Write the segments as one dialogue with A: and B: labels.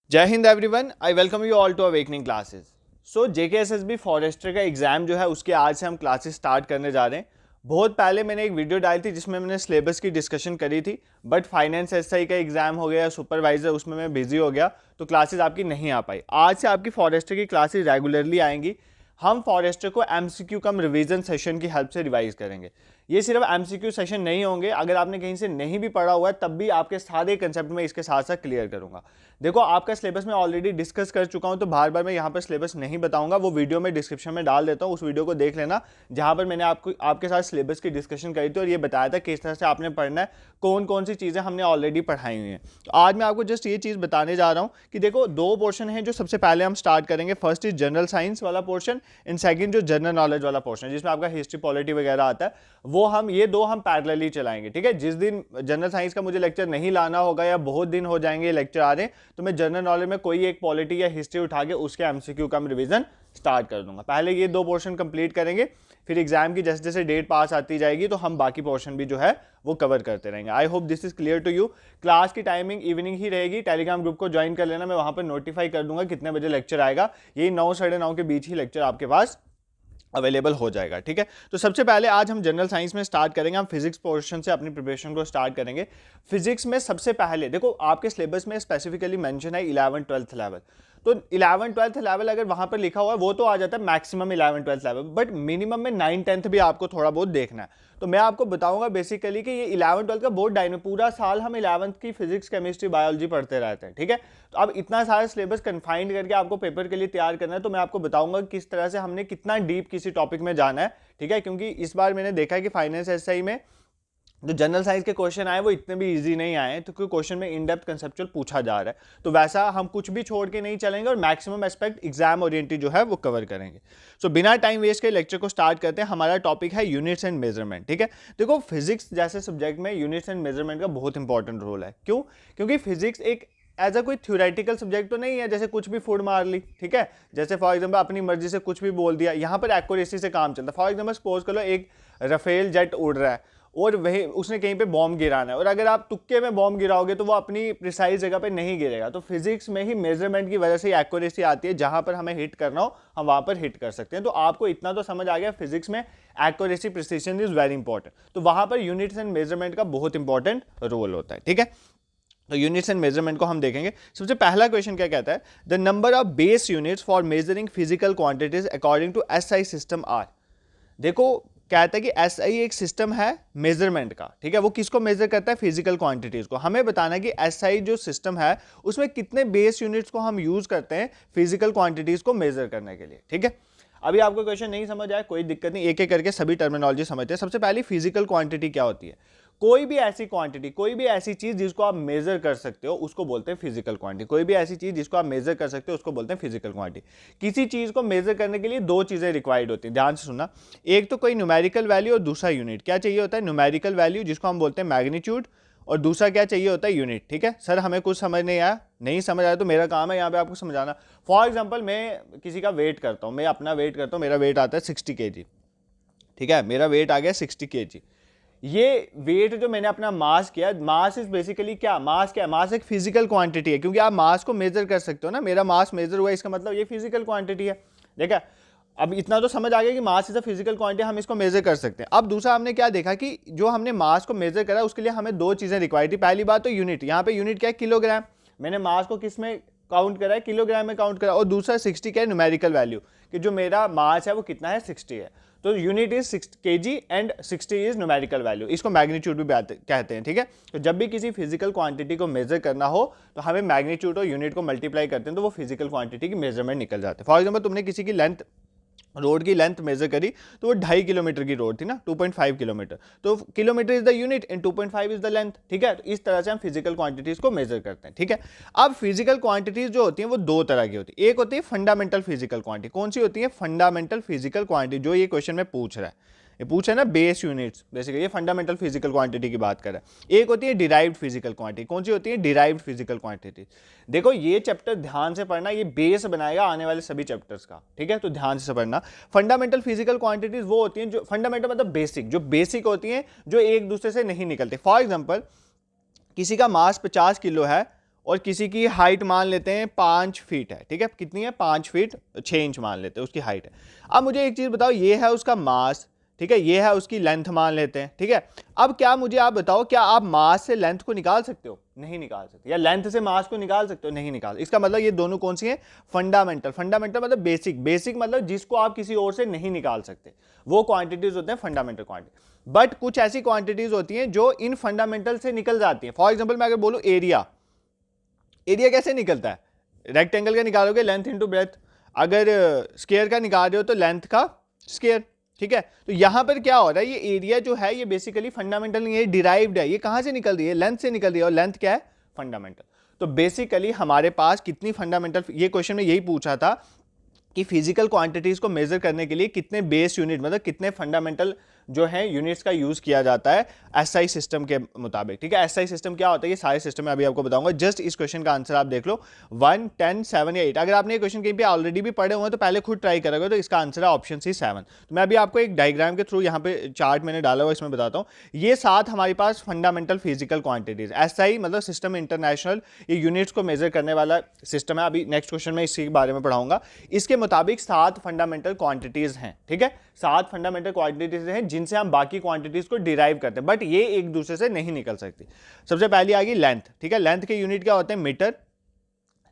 A: जय Hind everyone, I welcome you all to awakening classes. So JKSSB forester का exam जो है उसके आज से हम क्लासेस स्टार्ट करने जा रहे हैं। बहुत पहले मैंने एक वीडियो डाली थी जिसमें मैंने सिलेबस की डिस्कशन करी थी, बट फाइनेंस एसआई का एग्जाम हो गया, सुपरवाइजर उसमें मैं बिजी हो गया तो क्लासेस आपकी नहीं आ पाई। आज से आपकी फॉरेस्टर की क्लासेस रेगुलरली आएंगी। हम फॉरेस्टर को एमसीक्यू कम रिवीजन सेशन की हेल्प से रिवाइज करेंगे। ये सिर्फ एमसीक्यू सेशन नहीं होंगे, अगर आपने कहीं से नहीं भी पढ़ा हुआ है तब भी आपके सारे कंसेप्ट में इसके साथ साथ क्लियर करूंगा। देखो, आपका सिलेबस मैं ऑलरेडी डिस्कस कर चुका हूं तो बार बार मैं यहाँ पर सिलेबस नहीं बताऊंगा, वो वीडियो में डिस्क्रिप्शन में डाल देता हूँ, उस वीडियो को देख लेना जहां पर मैंने आपके साथ सिलेबस की डिस्कशन करी थी और ये बताया था किस तरह से आपने पढ़ना है, कौन कौन सी चीज़ें हमने ऑलरेडी पढ़ाई हुई हैं। तो आज मैं आपको जस्ट ये चीज़ बताने जा रहा हूँ कि देखो, दो पोर्शन है जो सबसे पहले हम स्टार्ट करेंगे। फर्स्ट इज जनरल साइंस वाला पोर्शन एंड सेकंड जो जनरल नॉलेज वाला पोर्शन है जिसमें आपका हिस्ट्री पॉलिटी वगैरह आता है, वो हम ये दो हम पैरेलली चलाएंगे। ठीक है, जिस दिन जनरल साइंस का मुझे लेक्चर नहीं लाना होगा या बहुत दिन हो जाएंगे लेक्चर आ रहे हैं तो मैं जनरल नॉलेज में कोई एक पॉलिटी या हिस्ट्री उठा के उसके एमसीक्यू का रिवीजन स्टार्ट कर दूंगा। पहले ये दो पोर्शन कंप्लीट करेंगे, फिर एग्जाम की जैसे जैसे डेट पास आती जाएगी तो हम बाकी पोर्शन भी जो है वो कवर करते रहेंगे। I hope this is clear to you. Class की टाइमिंग इवनिंग ही रहेगी, टेलीग्राम ग्रुप को ज्वाइन कर लेना, मैं वहां पर नोटिफाई कर दूंगा कितने बजे लेक्चर आएगा। यही 9 साढ़े 9 के बीच ही लेक्चर आपके पास अवेलेबल हो जाएगा। ठीक है, तो सबसे पहले आज हम जनरल साइंस में स्टार्ट करेंगे। हम फिजिक्स पोर्शन से अपनी प्रिपरेशन को स्टार्ट करेंगे। फिजिक्स में सबसे पहले देखो, आपके सिलेबस में स्पेसिफिकली मेंशन है 11 12th लेवल, तो 11 12th लेवल अगर वहां पर लिखा हुआ है वो तो आ जाता है maximum 11 12th level, but minimum में 9 10th भी आपको थोड़ा बहुत देखना है। तो मैं आपको बताऊंगा बेसिकली कि ये 11 12th का बोर्ड डायनो, पूरा साल हम 11th की फिजिक्स केमिस्ट्री बायोलॉजी पढ़ते रहते हैं। ठीक है, तो अब इतना सारा सिलेबस कन्फाइंड करके आपको पेपर के लिए तैयार करना है, तो मैं आपको बताऊंगा किस तरह से हमने कितना डीप किसी टॉपिक में जाना है। ठीक है, क्योंकि इस बार मैंने देखा है कि फाइनेंस एसआई में जो जनरल साइंस के क्वेश्चन आए वो इतने भी इजी नहीं आए, तो क्योंकि क्वेश्चन में इन डेप्थ कंसेप्चुअल पूछा जा रहा है, तो वैसा हम कुछ भी छोड़ के नहीं चलेंगे और मैक्सिमम एस्पेक्ट एग्जाम ओरिएंटेड जो है वो कवर करेंगे। सो बिना टाइम वेस्ट के लेक्चर को स्टार्ट करते हैं। हमारा टॉपिक है यूनिट्स एंड मेजरमेंट। ठीक है, देखो, फिजिक्स जैसे सब्जेक्ट में यूनिट्स एंड मेजरमेंट का बहुत इंपॉर्टेंट रोल है। क्यों? क्योंकि फिजिक्स एक एज अ कोई थ्योरेटिकल सब्जेक्ट तो नहीं है जैसे कुछ भी फुड मार ली। ठीक है, जैसे फॉर एग्जांपल अपनी मर्जी से कुछ भी बोल दिया, यहाँ पर एक्यूरेसी से काम चलता है। फॉर एग्जांपल सपोज करो एक राफेल जेट उड़ रहा है और वही उसने कहीं पे बॉम्ब गिराना है, और अगर आप तुक्के में बॉम्ब गिराओगे तो वो अपनी प्रिसाइज जगह पे नहीं गिरेगा। तो फिजिक्स में ही मेजरमेंट की वजह से एक्यूरेसी आती है, जहां पर हमें हिट करना हो हम वहां पर हिट कर सकते हैं। तो आपको इतना तो समझ आ गया, फिजिक्स में accuracy precision is very important, तो वहां पर यूनिट्स एंड मेजरमेंट का बहुत इंपॉर्टेंट रोल होता है। ठीक है, तो यूनिट्स एंड मेजरमेंट को हम देखेंगे। सबसे पहला क्वेश्चन क्या कहता है, the number of base units for measuring physical quantities according to SI system are. देखो, कहता है कि एसआई एक सिस्टम है मेजरमेंट का। ठीक है, वो किसको मेजर करता है? फिजिकल क्वांटिटीज को। हमें बताना है कि एसआई जो सिस्टम है उसमें कितने बेस यूनिट्स को हम यूज करते हैं फिजिकल क्वांटिटीज को मेजर करने के लिए। ठीक है, अभी आपको क्वेश्चन नहीं समझ आया कोई दिक्कत नहीं, एक एक करके सभी टर्मिनोलॉजी समझते हैं। सबसे पहले फिजिकल क्वांटिटी क्या होती है? कोई भी ऐसी क्वांटिटी, कोई भी ऐसी चीज जिसको आप मेजर कर सकते हो उसको बोलते हैं फिजिकल क्वांटिटी। कोई भी ऐसी चीज जिसको आप मेजर कर सकते हो उसको बोलते हैं फिजिकल क्वांटिटी। किसी चीज को मेजर करने के लिए दो चीजें रिक्वायर्ड होती हैं, ध्यान से सुनना। एक तो कोई न्यूमेरिकल वैल्यू और दूसरा यूनिट। क्या चाहिए होता है? न्यूमेरिकल वैल्यू जिसको हम बोलते हैं मैग्नीट्यूड, और दूसरा क्या चाहिए होता है? यूनिट। ठीक है सर, हमें कुछ समझ नहीं आया, नहीं समझ आया तो मेरा काम है यहाँ पे आपको समझाना। फॉर एग्जाम्पल, मैं किसी का वेट करता हूँ, मैं अपना वेट करता हूँ, मेरा वेट आता है 60 kg। ठीक है, मेरा वेट आ गया 60 kg। ये वेट जो मैंने अपना मास किया, मास इज बेसिकली क्या? मास क्या है? मास एक फिजिकल क्वांटिटी है, क्योंकि आप मास को मेजर कर सकते हो ना। मेरा मास मेजर हुआ, इसका मतलब ये फिजिकल क्वांटिटी है। देखा, अब इतना तो समझ आ गया कि मास इज अ फिजिकल क्वांटिटी, हम इसको मेजर कर सकते हैं। अब दूसरा हमने क्या देखा कि जो हमने मास को मेजर करा उसके लिए हमें दो चीजें रिक्वायर्ड थी। पहली बात तो यूनिट, यहाँ पे यूनिट क्या है? किलोग्राम। मैंने मास को किस में काउंट करा है? किलोग्राम में काउंट करा। और दूसरा 60 क्या है? न्यूमेरिकल वैल्यू, कि जो मेरा मास है वो कितना है? 60 है। तो unit is 6 kg and 60 is numerical value, इसको मैग्नीट्यूड भी कहते हैं। ठीक है, तो जब भी किसी फिजिकल क्वांटिटी को मेजर करना हो तो हमें मैग्नीट्यूड और यूनिट को मल्टीप्लाई करते हैं, तो वो फिजिकल क्वांटिटी की मेजरमेंट निकल जाते हैं। फॉर एग्जाम्पल, तुमने किसी की लेंथ, रोड की लेंथ मेजर करी तो वो 2.5 किलोमीटर की रोड थी ना, 2.5 किलोमीटर, तो kilometre is the unit and 2.5 is the length. ठीक है, तो इस तरह से हम फिजिकल क्वांटिटीज को मेजर करते हैं। ठीक है, अब फिजिकल क्वांटिटीज जो होती हैं वो दो तरह की होती है। एक होती है फंडामेंटल फिजिकल क्वांटिटी। कौन सी होती है? फंडामेंटल फिजिकल क्वांटिटी, जो ये क्वेश्चन में पूछ रहा है, ये पूछा है ना, बेस यूनिट्स, बेसिकली ये फंडामेंटल फिजिकल क्वांटिटी की बात कर रहा है। एक होती है डिराइव्ड फिजिकल क्वांटिटी। कौन सी होती है? Derived physical quantity. देखो, ये चैप्टर ध्यान से पढ़ना, ये बेस बनाएगा आने वाले सभी चैप्टर्स का। ठीक है, तो ध्यान से पढ़ना। फंडामेंटल फिजिकल क्वांटिटीज वो होती हैं जो फंडामेंटल मतलब बेसिक, जो बेसिक होती हैं, जो एक दूसरे से नहीं निकलते। फॉर एग्जाम्पल, किसी का मास 50 किलो है और किसी की हाइट मान लेते हैं 5 फीट है, ठीक है, कितनी है 5 फीट 6 इंच मान लेते हैं उसकी हाइट है। अब मुझे एक चीज़ बताओ, ये है उसका मास, ठीक है, ये है उसकी लेंथ मान लेते हैं, ठीक है। अब क्या मुझे आप बताओ, क्या आप मास से लेंथ को निकाल सकते हो? नहीं निकाल सकते। या लेंथ से मास को निकाल सकते हो? नहीं निकाल। इसका मतलब ये दोनों कौन सी हैं? फंडामेंटल। फंडामेंटल मतलब बेसिक, बेसिक मतलब जिसको आप किसी और से नहीं निकाल सकते, वो क्वांटिटीज होते हैं फंडामेंटल क्वांटिटी। बट कुछ ऐसी क्वांटिटीज होती हैं जो इन फंडामेंटल से निकल जाती हैं। फॉर एग्जाम्पल मैं अगर बोलूं एरिया, एरिया कैसे निकलता है? रेक्टेंगल का निकालोगे लेंथ इंटू ब्रेथ, अगर स्क्वायर का निकाल रहे हो तो लेंथ का स्क्वायर, ठीक है। तो यहां पर क्या हो रहा है, ये एरिया जो है ये बेसिकली फंडामेंटल नहीं है, डिराइव्ड है। ये कहां से निकल रही है? लेंथ से निकल रही है, और लेंथ क्या है? फंडामेंटल। तो बेसिकली हमारे पास कितनी फंडामेंटल, ये क्वेश्चन में यही पूछा था कि फिजिकल क्वांटिटीज को मेजर करने के लिए कितने बेस यूनिट, मतलब कितने फंडामेंटल जो है यूनिट्स का यूज किया जाता है एसआई सिस्टम के मुताबिक, ठीक है। एसआई सिस्टम क्या होता है, ये सारे सिस्टम में अभी आपको बताऊंगा। जस्ट इस क्वेश्चन का आंसर आप देख लो 1, 10, 7 या 8। अगर आपने ये क्वेश्चन कहीं पे ऑलरेडी भी पढ़े हुए तो पहले खुद ट्राई करोगे, तो इसका आंसर है ऑप्शन सी 7। तो मैं अभी आपको एक डायग्राम के थ्रू यहाँ पे चार्ट मैंने डाला हुआ, इसमें बताता हूँ। ये 7 हमारे पास फंडामेंटल फिजिकल क्वांटिटीज, एसआई मतलब सिस्टम इंटरनेशनल, ये यूनिट्स को मेजर करने वाला सिस्टम है। अभी नेक्स्ट क्वेश्चन में इसी के बारे में पढ़ाऊंगा। इसके मुताबिक 7 फंडामेंटल क्वांटिटीज हैं, ठीक है। 7 फंडामेंटल क्वांटिटीज हैं जिनसे हम बाकी क्वांटिटीज को डिराइव करते हैं, बट ये एक दूसरे से नहीं निकल सकती। सबसे पहली आ गई लेंथ, ठीक है। लेंथ के यूनिट क्या होते हैं? मीटर।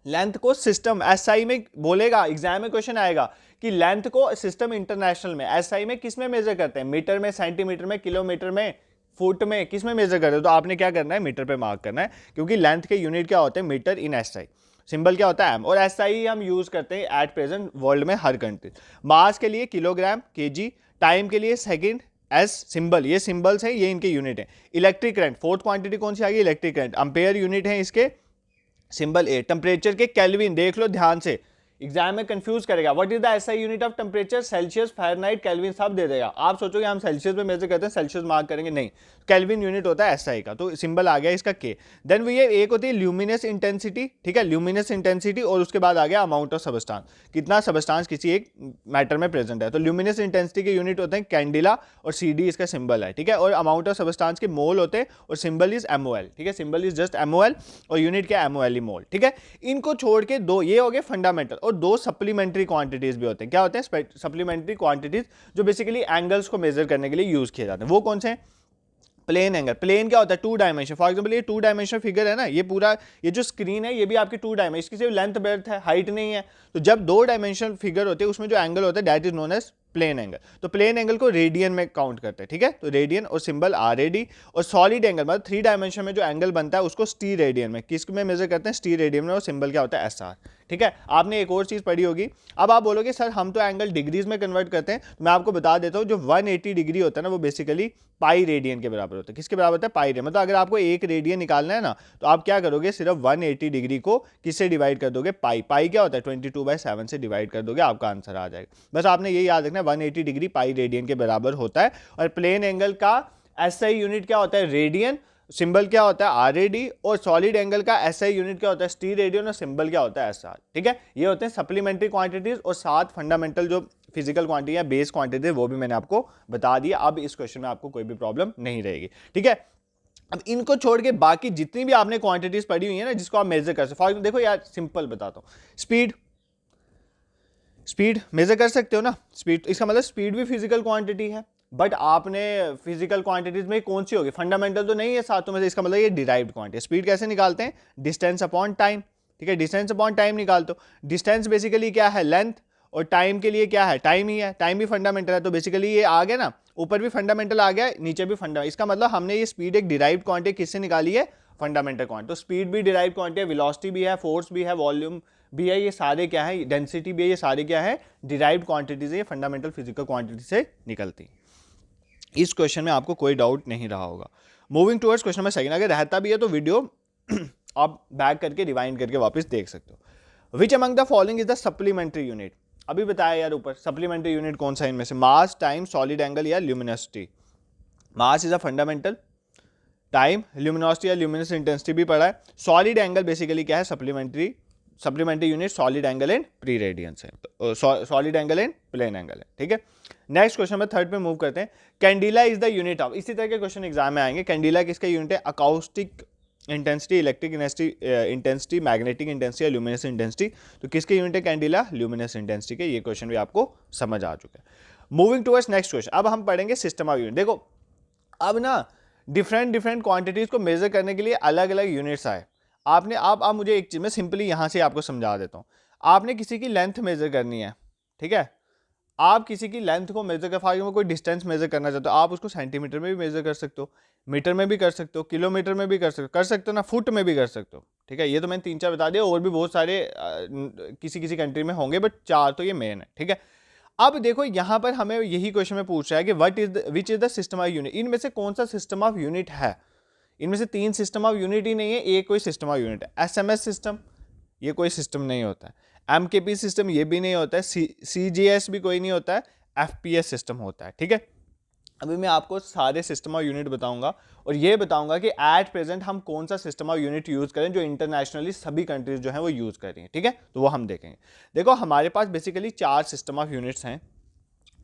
A: लेंथ को सिस्टम एसआई में बोलेगा, एग्जाम में क्वेश्चन आएगा कि लेंथ को सिस्टम इंटरनेशनल में एसआई में किस में मेजर करते हैं? मीटर में, सेंटीमीटर में, किलोमीटर में, फुट में, किस में मेजर करते हैं? तो आपने क्या करना है? मीटर पे मार्क करना है, क्योंकि लेंथ के यूनिट क्या होते हैं? Metre in SI. सिंबल क्या होता है? एम। और एसआई हम यूज करते हैं एट प्रेजेंट वर्ल्ड में हर कंट्री। मास के लिए किलोग्राम, केजी। टाइम के लिए सेकंड, एस। सिंबल, ये सिंबल्स हैं, ये इनके यूनिट हैं। इलेक्ट्रिक करंट, फोर्थ क्वांटिटी कौन सी आ गई? Electric current. एम्पेयर यूनिट है इसके, सिंबल ए। टेम्परेचर के केल्विन, देख लो ध्यान से, एग्जाम में कंफ्यूज करेगा। What is the SI unit of temperature? Celsius, Fahrenheit, kelvin सब दे देगा। आप सोचोगे हम सेल्सियस में मेजर करते हैं, सेल्सियस मार्क करेंगे, नहीं, केल्विन यूनिट होता है एसआई का। तो सिंबल आ गया इसका के। देन वो ये एक होती है ल्यूमिनस इंटेंसिटी, ठीक है, ल्यूमिनस इंटेंसिटी। और उसके बाद आ गया अमाउंट ऑफ सबस्टांस, कितना सबस्टांस किसी एक मैटर में प्रेजेंट है। तो ल्यूमिनस इंटेंसिटी के यूनिट होते हैं कैंडिला, और सीडी इसका सिंबल है, ठीक है। और अमाउंट ऑफ सबस्टांस के मोल होते हैं, और सिंबल इज एमओएल, ठीक है। सिंबल इज जस्ट एमओएल, और यूनिट क्या? एमओएल मोल, ठीक है। इनको छोड़ के दो ये हो गए फंडामेंटल, और दो सप्लीमेंट्री क्वांटिटीज भी होते हैं। क्या होते हैं? सप्लीमेंट्री क्वांटिटीज जो बेसिकली एंगल्स को मेजर करने के लिए यूज किए जाते हैं। वो कौन से हैं? Plane angle. प्लेन क्या होता है? 2 डायमेंशन। फॉर एग्जांपल ये 2 डायमेंशन फिगर है ना, ये पूरा ये जो स्क्रीन है ये भी आपकी 2 डायमेंशन, इसकी सिर्फ लेंथ ब्रेड्थ है, हाइट नहीं है। तो जब 2 डायमेंशन फिगर होते हैं उसमें जो एंगल होता है that is known as plane angle. तो प्लेन एंगल को रेडियन में काउंट करते हैं, ठीक है। तो रेडियन और सिंबल आर ए डी। और सॉलिड एंगल मतलब 3 डायमेंशन में जो एंगल बनता है उसको स्टी रेडियन में, किस में मेजर करते हैं? स्टी रेडियन में। और सिंबल क्या होता है? एस आर, ठीक है। आपने एक और चीज पढ़ी होगी। अब आप बोलोगे सर हम तो एंगल डिग्रीज में कन्वर्ट करते हैं, तो मैं आपको बता देता हूं जो 180 डिग्री होता है ना वो बेसिकली पाई रेडियन के बराबर होता है। किसके बराबर होता है? Pi radian. मतलब अगर आपको एक रेडियन निकालना है ना, तो आप क्या करोगे? सिर्फ 180 डिग्री को किससे डिवाइड कर दोगे? पाई। पाई क्या होता है? 22/7 से डिवाइड कर दोगे, आपका आंसर आ जाएगा। बस आपने ये याद रखना है 180 डिग्री पाई रेडियन के बराबर होता है। और प्लेन एंगल का एसआई यूनिट क्या होता है? रेडियन। सिंबल क्या होता है? R A D. और सॉलिड एंगल का एसआई यूनिट क्या होता है? स्टी रेडियन। और सिंबल क्या होता है? एस आर, ठीक है। ये होते हैं सप्लीमेंट्री क्वांटिटीज। और 7 फंडामेंटल जो फिजिकल क्वांटिटी है, बेस क्वांटिटी, वो भी मैंने आपको बता दिया। अब इस क्वेश्चन में आपको कोई भी प्रॉब्लम नहीं रहेगी, ठीक है। अब इनको छोड़ के बाकी जितनी भी आपने क्वांटिटीज पढ़ी हुई है ना जिसको आप मेजर कर सकते हो, फॉर एग्जाम्पल देखो यार सिंपल बताता हूँ, स्पीड। स्पीड मेजर कर सकते हो ना, स्पीड, इसका मतलब स्पीड भी फिजिकल क्वांटिटी है। बट आपने फिजिकल क्वांटिटीज में कौन सी होगी? फंडामेंटल तो नहीं है सातों में से, इसका मतलब ये डिराइव्ड क्वांटिटी। स्पीड कैसे निकालते हैं? डिस्टेंस अपॉन टाइम, ठीक है। डिस्टेंस अपॉन टाइम निकालते हो। डिस्टेंस बेसिकली क्या है? लेंथ। और टाइम के लिए क्या है? टाइम ही है। टाइम भी फंडामेंटल है। तो बेसिकली ये आ गया ना, ऊपर भी फंडामेंटल आ गया, नीचे भी फंडामेंटल। इसका मतलब हमने ये स्पीड एक डिराइव्ड क्वांटिटी किससे निकाली है? Fundamental quantity. तो स्पीड भी डिराइव्ड क्वांटिटी है, वेलोसिटी भी है, फोर्स भी है, वॉल्यूम भी है, ये सारे क्या है? डेंसिटी भी है, ये सारे क्या है? डिराइव्ड क्वांटिटीज है, ये फंडामेंटल फिजिकल क्वांटिटी से निकलती। इस क्वेश्चन में आपको कोई डाउट नहीं रहा होगा। Moving towards question number second. अगर रहता भी है तो वीडियो आप बैक करके रिवाइंड करके वापस देख सकते हो। Which among the following is the supplementary unit? अभी बताया यार ऊपर, सप्लीमेंट्री यूनिट कौन सा इनमें से? मास, टाइम, सॉलिड एंगल या luminosity? Mass is a fundamental, time, luminosity या ल्यूमिनस इंटेंसिटी भी पढ़ा है। सॉलिड एंगल बेसिकली क्या है? Supplementary unit solid angle and pre radians है, solid angle and plane angle है, ठीक है। नेक्स्ट क्वेश्चन में थर्ड पे मूव करते हैं। Candela is the unit of, इसी तरह के क्वेश्चन एग्जाम में आएंगे। कैंडिला किसका यूनिट है? Acoustic intensity, electric intensity, magnetic intensity या ल्यूमिनस इंटेंसिटी। तो किसके यूनिट है कैंडिला? ल्यूमिनस इंटेंसिटी के। ये क्वेश्चन भी आपको समझ आ चुका है। मूविंग टुवर्ड्स नेक्स्ट क्वेश्चन, अब हम पढ़ेंगे सिस्टम ऑफ यूनिट। देखो अब ना डिफरेंट डिफरेंट क्वांटिटीज को मेजर करने के लिए अलग अलग यूनिट्स आए। आपने आप मुझे एक चीज मैं सिंपली यहां से आपको समझा देता हूं। आपने किसी की लेंथ मेजर करनी है, ठीक है, आप किसी की लेंथ को मेजर कर, फॉर एग्जाम्पल कोई डिस्टेंस मेजर करना चाहते हो, आप उसको सेंटीमीटर में भी मेजर कर सकते हो, मीटर में भी कर सकते हो, किलोमीटर में भी कर सकते हो ना, फुट में भी कर सकते हो, ठीक है। ये तो मैंने 3-4 बता दिया, और भी बहुत सारे किसी किसी कंट्री में होंगे, बट 4 तो ये मेन है, ठीक है। अब देखो यहां पर हमें यही क्वेश्चन में पूछ रहा है कि which is the system of unit, इनमें से कौन सा सिस्टम ऑफ यूनिट है। इनमें से 3 सिस्टम ऑफ यूनिट ही नहीं है, एक कोई सिस्टम ऑफ यूनिट है। एसएमएस सिस्टम, ये कोई सिस्टम नहीं होता है। एमकेपी सिस्टम, ये भी नहीं होता है। सीजीएस भी कोई नहीं होता है। एफपीएस सिस्टम होता है, ठीक है। अभी मैं आपको सारे सिस्टम ऑफ यूनिट बताऊंगा और ये बताऊंगा कि एट प्रेजेंट हम कौन सा सिस्टम ऑफ यूनिट यूज करें जो इंटरनेशनली सभी कंट्रीज जो हैं वो यूज कर रही हैं, ठीक है। तो वो हम देखेंगे। देखो हमारे पास बेसिकली 4 सिस्टम ऑफ यूनिट्स हैं,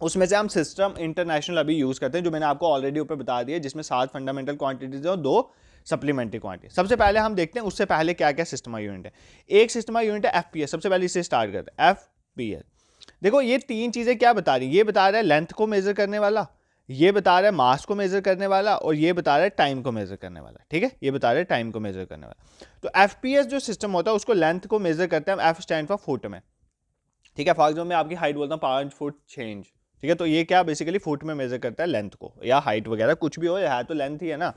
A: उसमें से हम सिस्टम इंटरनेशनल अभी यूज करते हैं, जो मैंने आपको ऑलरेडी ऊपर बता दिया, जिसमें 7 फंडामेंटल क्वांटिटीज और 2 सप्लीमेंट्री क्वांटिटी। सबसे पहले हम देखते हैं उससे पहले क्या क्या सिस्टम ऑफ यूनिट है। एक सिस्टम ऑफ यूनिट है एफपीएस, सबसे पहले इससे स्टार्ट करते हैं। एफपीएस देखो ये 3 चीजें क्या बता रही है, ये बता रहा है लेंथ को मेजर करने वाला, ये बता रहा है मास को मेजर करने वाला, और ये बता रहा है टाइम को मेजर करने वाला, ठीक है। ये बता रहा है टाइम को मेजर करने वाला। तो एफपीएस जो सिस्टम होता है उसको लेंथ को मेजर करते हैं, एफ स्टैंड फॉर फुट में, ठीक है। फॉर एग्जाम्पल मैं आपकी हाइट बोलता हूँ 5 फुट चेंज, ठीक है। तो ये क्या बेसिकली फुट में मेजर करता है लेंथ को, या हाइट वगैरह कुछ भी हो, है तो लेंथ ही है ना।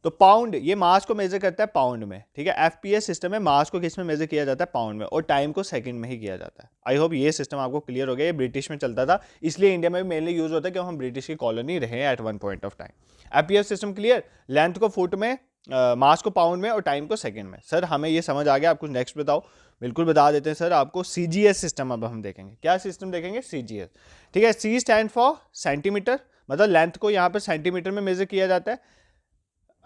A: तो पाउंड, ये मास को मेजर करता है पाउंड में, ठीक है। एफपीएस सिस्टम में मास को किस में मेजर किया जाता है? पाउंड में, और टाइम को सेकंड में ही किया जाता है। आई होप ये सिस्टम आपको क्लियर हो गया। ये ब्रिटिश में चलता था, इसलिए इंडिया में भी मेनली यूज होता है क्योंकि हम ब्रिटिश की कॉलोनी रहे at one point of time. FPS system clear, length को फुट में, मास को पाउंड में और टाइम को सेकंड में। सर हमें ये समझ आ गया, आप कुछ नेक्स्ट बताओ। बिल्कुल बता देते हैं सर आपको। सीजीएस सिस्टम अब हम देखेंगे, क्या सिस्टम देखेंगे? सीजीएस, ठीक है। सी स्टैंड फॉर सेंटीमीटर, मतलब लेंथ को यहाँ पर सेंटीमीटर में मेजर किया जाता है।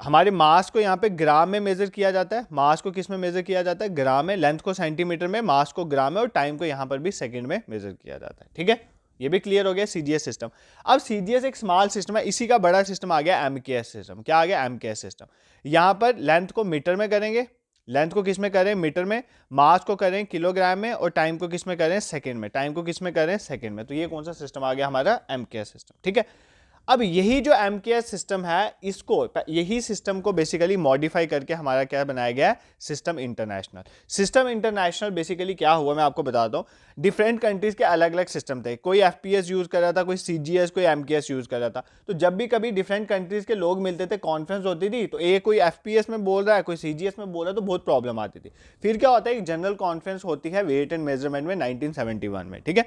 A: हमारे मास को यहाँ पे ग्राम में मेजर किया जाता है। मास को किस में मेजर किया जाता है? ग्राम में। लेंथ को सेंटीमीटर में, मास को ग्राम में, और टाइम को यहाँ पर भी सेकंड में मेजर किया जाता है, ठीक है। ये भी क्लियर हो गया सीजीएस सिस्टम। अब सीजीएस एक स्मॉल सिस्टम है, इसी का बड़ा सिस्टम आ गया एमकेएस सिस्टम। क्या आ गया? MKS system. यहाँ पर लेंथ को मीटर में करेंगे, लेंथ को किस में करें? मीटर में। मास को करें किलोग्राम में, और टाइम को किस में करें? सेकंड में। टाइम को किस में करें? सेकंड में। तो ये कौन सा सिस्टम आ गया? हमारा एमकेएस सिस्टम, ठीक है। अब यही जो एमकेएस सिस्टम है, इसको, यही सिस्टम को बेसिकली मॉडिफाई करके हमारा क्या बनाया गया है? System international. System international basically क्या हुआ मैं आपको बताता हूं। डिफरेंट कंट्रीज के अलग अलग सिस्टम थे, कोई एफपीएस यूज कर रहा था, कोई सीजीएस, कोई एमकेएस यूज कर रहा था। तो जब भी कभी डिफरेंट कंट्रीज के लोग मिलते थे, कॉन्फ्रेंस होती थी, तो एक कोई एफपीएस में बोल रहा है, कोई सीजीएस में बोल रहा है, तो बहुत प्रॉब्लम आती थी। फिर क्या होता है, एक जनरल कॉन्फ्रेंस होती है वेट एंड मेजरमेंट में 1971 में, ठीक है।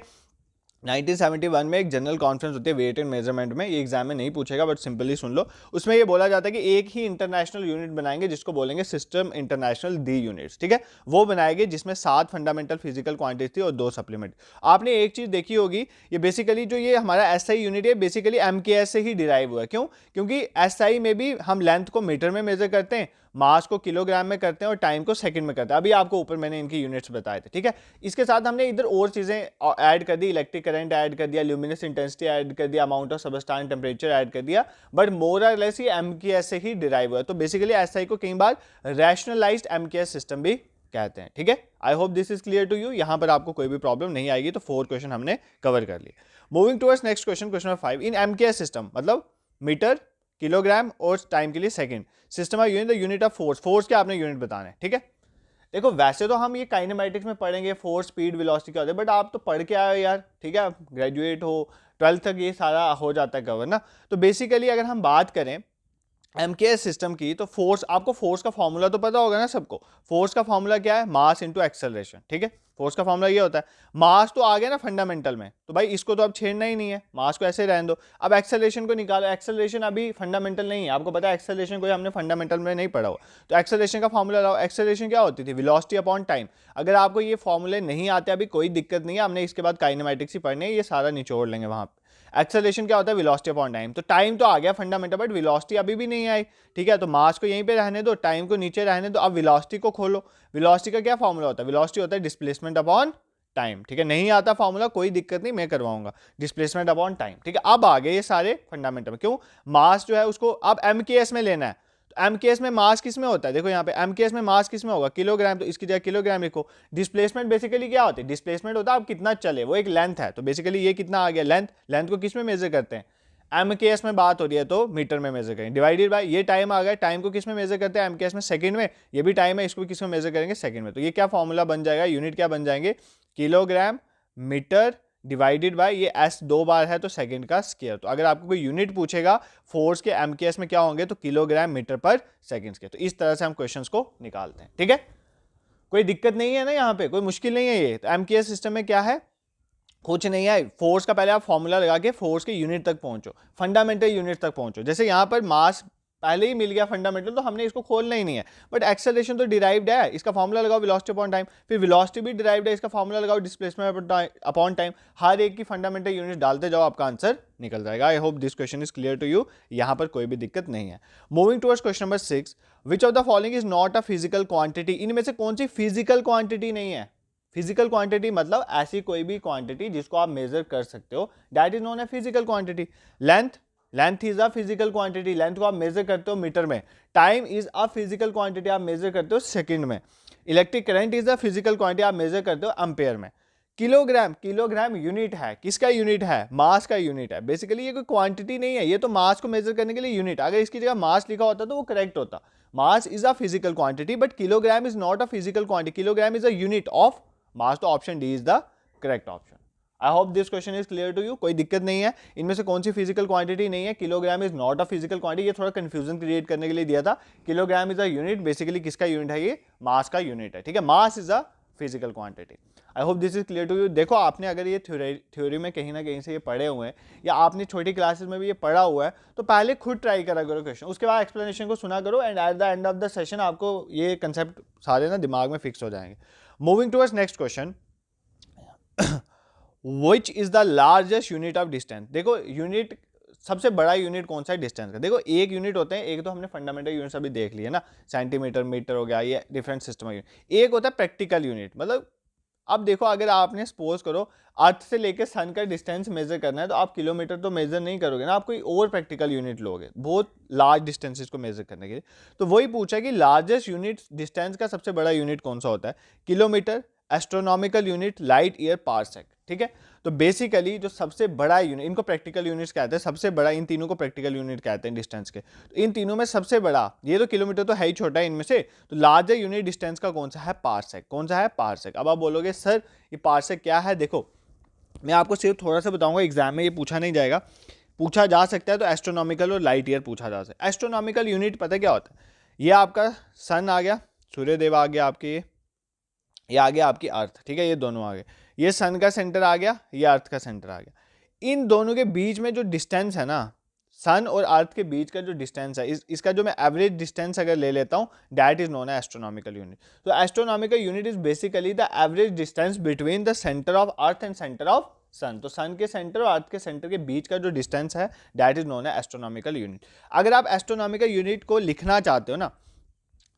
A: 1971 में एक जनरल कॉन्फ्रेंस होती है वेट एंड मेजरमेंट में। ये एग्जाम में नहीं पूछेगा बट सिंपली सुन लो। उसमें ये बोला जाता है कि एक ही इंटरनेशनल यूनिट बनाएंगे जिसको बोलेंगे सिस्टम इंटरनेशनल दी यूनिट्स, ठीक है। वो बनाएंगे जिसमें 7 फंडामेंटल फिजिकल क्वांटिटी थी और 2 सप्लीमेंट। आपने एक चीज देखी होगी, ये बेसिकली जो ये हमारा एसआई यूनिट है बेसिकली एमकेएस से ही डिराइव हुआ है। क्यों? क्योंकि एसआई में भी हम लेंथ को मीटर में मेजर करते हैं, मास को किलोग्राम में करते हैं, और टाइम को सेकंड में करते हैं। अभी आपको ऊपर मैंने इनकी यूनिट्स बताए थे, ठीक है। इसके साथ हमने इधर और चीजें ऐड कर दी, इलेक्ट्रिक करंट ऐड कर दिया, ल्यूमिनस इंटेंसिटी ऐड कर दिया, amount of substance temperature add कर दिया, बट मोर और लेस ये एमकेएस से ही डिराइव हुआ है। तो बेसिकली एसआई को कई बार रैशनलाइज्ड एमकेएस सिस्टम भी कहते हैं, ठीक है। I hope this is clear to you. यहां पर आपको कोई भी प्रॉब्लम नहीं आएगी। तो 4 क्वेश्चन हमने कवर कर लिए। Moving towards next question, question number 5। इन एमकेएस सिस्टम, मतलब मीटर, किलोग्राम और टाइम के लिए second, system of unit, the unit of force. Force के आपने यूनिट बताना है, ठीक है। देखो वैसे तो हम ये काइनेमैटिक्स में पढ़ेंगे फोर्स, स्पीड, वेलोसिटी क्या होता है, बट आप तो पढ़ के आए हो यार, ठीक है। ग्रेजुएट हो, 12th तक ये सारा हो जाता है कवर ना। तो बेसिकली अगर हम बात करें एमकेएस सिस्टम की, तो फोर्स, आपको फोर्स का फॉर्मूला तो पता होगा ना सबको। फोर्स का फॉर्मूला क्या है? मास इंटू एक्सेलरेशन, ठीक है। फोर्स का फॉर्मूला ये होता है। मास तो आ गया ना फंडामेंटल में, तो भाई इसको तो अब छेड़ना ही नहीं है, मास को ऐसे रहने दो। अब एक्सेलरेशन को निकालो। एक्सेलरेशन अभी फंडामेंटल नहीं है, आपको पता है एक्सेलरेशन को हमने फंडामेंटल में नहीं पढ़ा हुआ। तो एक्सेलरेशन का फॉर्मूला लाओ। एक्सेलरेशन क्या होती थी? Velocity upon time. अगर आपको ये फॉर्मूले नहीं आते अभी कोई दिक्कत नहीं है, हमने इसके बाद काइनेमैटिक्स ही पढ़ने है, ये सारा निचोड़ लेंगे वहां पे। एक्सेलरेशन क्या होता है? Velocity upon time. तो टाइम तो आ गया फंडामेंटल, बट वेलोसिटी अभी भी नहीं आई, ठीक है। तो मास को यहीं पे रहने दो, टाइम को नीचे रहने दो। अब वेलोसिटी को खोलो। वेलोसिटी का क्या फॉर्मूला होता है? वेलोसिटी होता है डिस्प्लेसमेंट अपॉन टाइम, ठीक है। नहीं आता फॉर्मूला कोई दिक्कत नहीं, मैं करवाऊंगा। डिस्प्लेसमेंट अपॉन टाइम, ठीक है। अब आ गए ये सारे फंडामेंटल। क्यों? मास जो है उसको अब एमकेएस में लेना है, तो एमकेएस में मास किस में होता है, देखो यहाँ पे एमकेएस में मास किस में होगा, किलोग्राम, तो इसकी जगह किलोग्राम लिखो। डिस्प्लेसमेंट बेसिकली क्या होती है, डिस्प्लेसमेंट होता है आप कितना चले, वो एक लेंथ है, तो बेसिकली ये कितना आ गया लेंथ, लेंथ को किस में मेजर करते हैं, एमकेएस में बात हो रही है तो मीटर में मेजर करेंगे, डिवाइडेड बाय ये टाइम आ गया, टाइम को किस में मेजर करते हैं एमकेएस में, सेकंड में, ये भी टाइम है, इसको किस में मेजर करेंगे, सेकंड में। तो ये क्या फॉर्मूला बन जाएगा, यूनिट क्या बन जाएंगे, किलोग्राम मीटर डिवाइडेड बाय ये एस 2 बार है तो सेकंड का स्क्वायर। तो अगर आपको कोई यूनिट पूछेगा फोर्स के एमकेएस में क्या होंगे तो किलोग्राम मीटर पर सेकंड के। तो इस तरह से हम क्वेश्चंस को निकालते हैं, ठीक है, कोई दिक्कत नहीं है ना, यहाँ पे कोई मुश्किल नहीं है ये। तो एमकेएस सिस्टम में क्या है, कुछ नहीं है, फोर्स का पहले आप फॉर्मूला लगा के फोर्स के यूनिट तक पहुंचो, फंडामेंटल यूनिट तक पहुंचो। जैसे यहाँ पर मास पहले ही मिल गया फंडामेंटल, तो हमने इसको खोलना ही नहीं है, बट एक्सेलरेशन तो डिराइव्ड है, इसका फॉर्मूला लगाओ वेलोसिटी अपॉन टाइम, फिर वेलोसिटी भी डिराइव्ड है, इसका फॉर्मूला लगाओ डिस्प्लेसमेंट अपॉन टाइम, हर एक की फंडामेंटल यूनिट डालते जाओ, आपका आंसर निकल जाएगा। I hope this question is clear to you, यहाँ पर कोई भी दिक्कत नहीं है। Moving towards question number 6, which of the following is not a physical quantity, इनमें से कौन सी फिजिकल क्वांटिटी नहीं है, फिजिकल क्वांटिटी मतलब ऐसी कोई भी क्वांटिटी जिसको आप मेजर कर सकते हो, that is known a physical quantity. Length, length is a physical quantity, length को आप मेजर करते हो मीटर में। Time is a physical quantity, आप मेजर करते हो सेकंड में। Electric current is a physical quantity, आप मेजर करते हो एम्पेयर में। किलोग्राम, किलोग्राम यूनिट है, किसका यूनिट है, मास का यूनिट है। बेसिकली ये कोई क्वांटिटी नहीं है, ये तो मास को मेजर करने के लिए यूनिट, अगर इसकी जगह मास लिखा होता तो वो करेक्ट होता। Mass is a physical quantity but kilogram is not a physical quantity, kilogram is a unit of mass, तो option D is the correct option. I hope this question is clear to you, कोई दिक्कत नहीं है। इनमें से कौन सी physical quantity नहीं है, kilogram is not a physical quantity, ये थोड़ा कंफ्यूजन क्रिएट करने के लिए दिया था। Kilogram is a unit, basically किसका यूनिट है, ये मास का यूनिट है, ठीक है, mass is a physical quantity. I hope this is clear to you. देखो आपने अगर ये थ्योरी में कहीं ना कहीं से ये पढ़े हुए हैं या आपने छोटी क्लासेस में भी ये पढ़ा हुआ है, तो पहले खुद ट्राई करा करो क्वेश्चन, उसके बाद एक्सप्लेनेशन को सुना करो, and at the end of the session आपको ये कंसेप्ट सारे ना दिमाग में फिक्स हो जाएंगे। Moving towards next question, which is the largest unit of distance. देखो यूनिट, सबसे बड़ा यूनिट कौन सा है डिस्टेंस का, देखो एक यूनिट होते हैं, एक तो हमने फंडामेंटल यूनिट्स अभी देख लिए ना, सेंटीमीटर मीटर हो गया, ये डिफरेंट सिस्टम है यूनिट। एक होता है प्रैक्टिकल यूनिट, मतलब अब देखो अगर आपने सपोज करो अर्थ से लेकर सन का डिस्टेंस मेजर करना है, तो आप किलोमीटर तो मेजर नहीं करोगे ना, आप कोई और प्रैक्टिकल यूनिट लोगे बहुत लार्ज डिस्टेंसेस को मेजर करने के लिए। तो वही पूछा कि लार्जेस्ट यूनिट डिस्टेंस का सबसे बड़ा यूनिट कौन सा होता है, kilometre, astronomical unit, light year, parsec, ठीक है। तो बेसिकली जो सबसे बड़ा यूनिट, इनको प्रैक्टिकल यूनिट्स कहते हैं, सबसे बड़ा, इन तीनों को प्रैक्टिकल यूनिट कहते हैं डिस्टेंस के। तो इन तीनों में सबसे बड़ा, ये तो किलोमीटर तो है ही छोटा है इनमें से, तो लार्जर यूनिट डिस्टेंस का कौन सा है, पारसेक। कौन सा है, पारसेक। अब आप बोलोगे सर ये पारसेक क्या है, देखो मैं आपको सिर्फ थोड़ा सा बताऊंगा, एग्जाम में ये पूछा नहीं जाएगा, पूछा जा सकता है तो एस्ट्रोनॉमिकल और लाइट ईयर पूछा जा सकता है। एस्ट्रोनॉमिकल यूनिट पता क्या होता है, ये आपका सन आ गया, सूर्यदेव आ गया आपके, ये आ गया आपकी अर्थ, ठीक है, ये दोनों आ गए, ये सन का सेंटर आ गया, ये अर्थ का सेंटर आ गया। इन दोनों के बीच में जो डिस्टेंस है ना, सन और अर्थ के बीच का जो डिस्टेंस है, इसका जो मैं एवरेज डिस्टेंस अगर ले लेता हूँ, that is known as astronomical unit. तो astronomical unit is basically the average distance between the centre of earth and centre of sun. तो सन के सेंटर और अर्थ के सेंटर के बीच का जो डिस्टेंस है, that is known as astronomical unit. अगर आप एस्ट्रोनॉमिकल यूनिट को लिखना चाहते हो ना,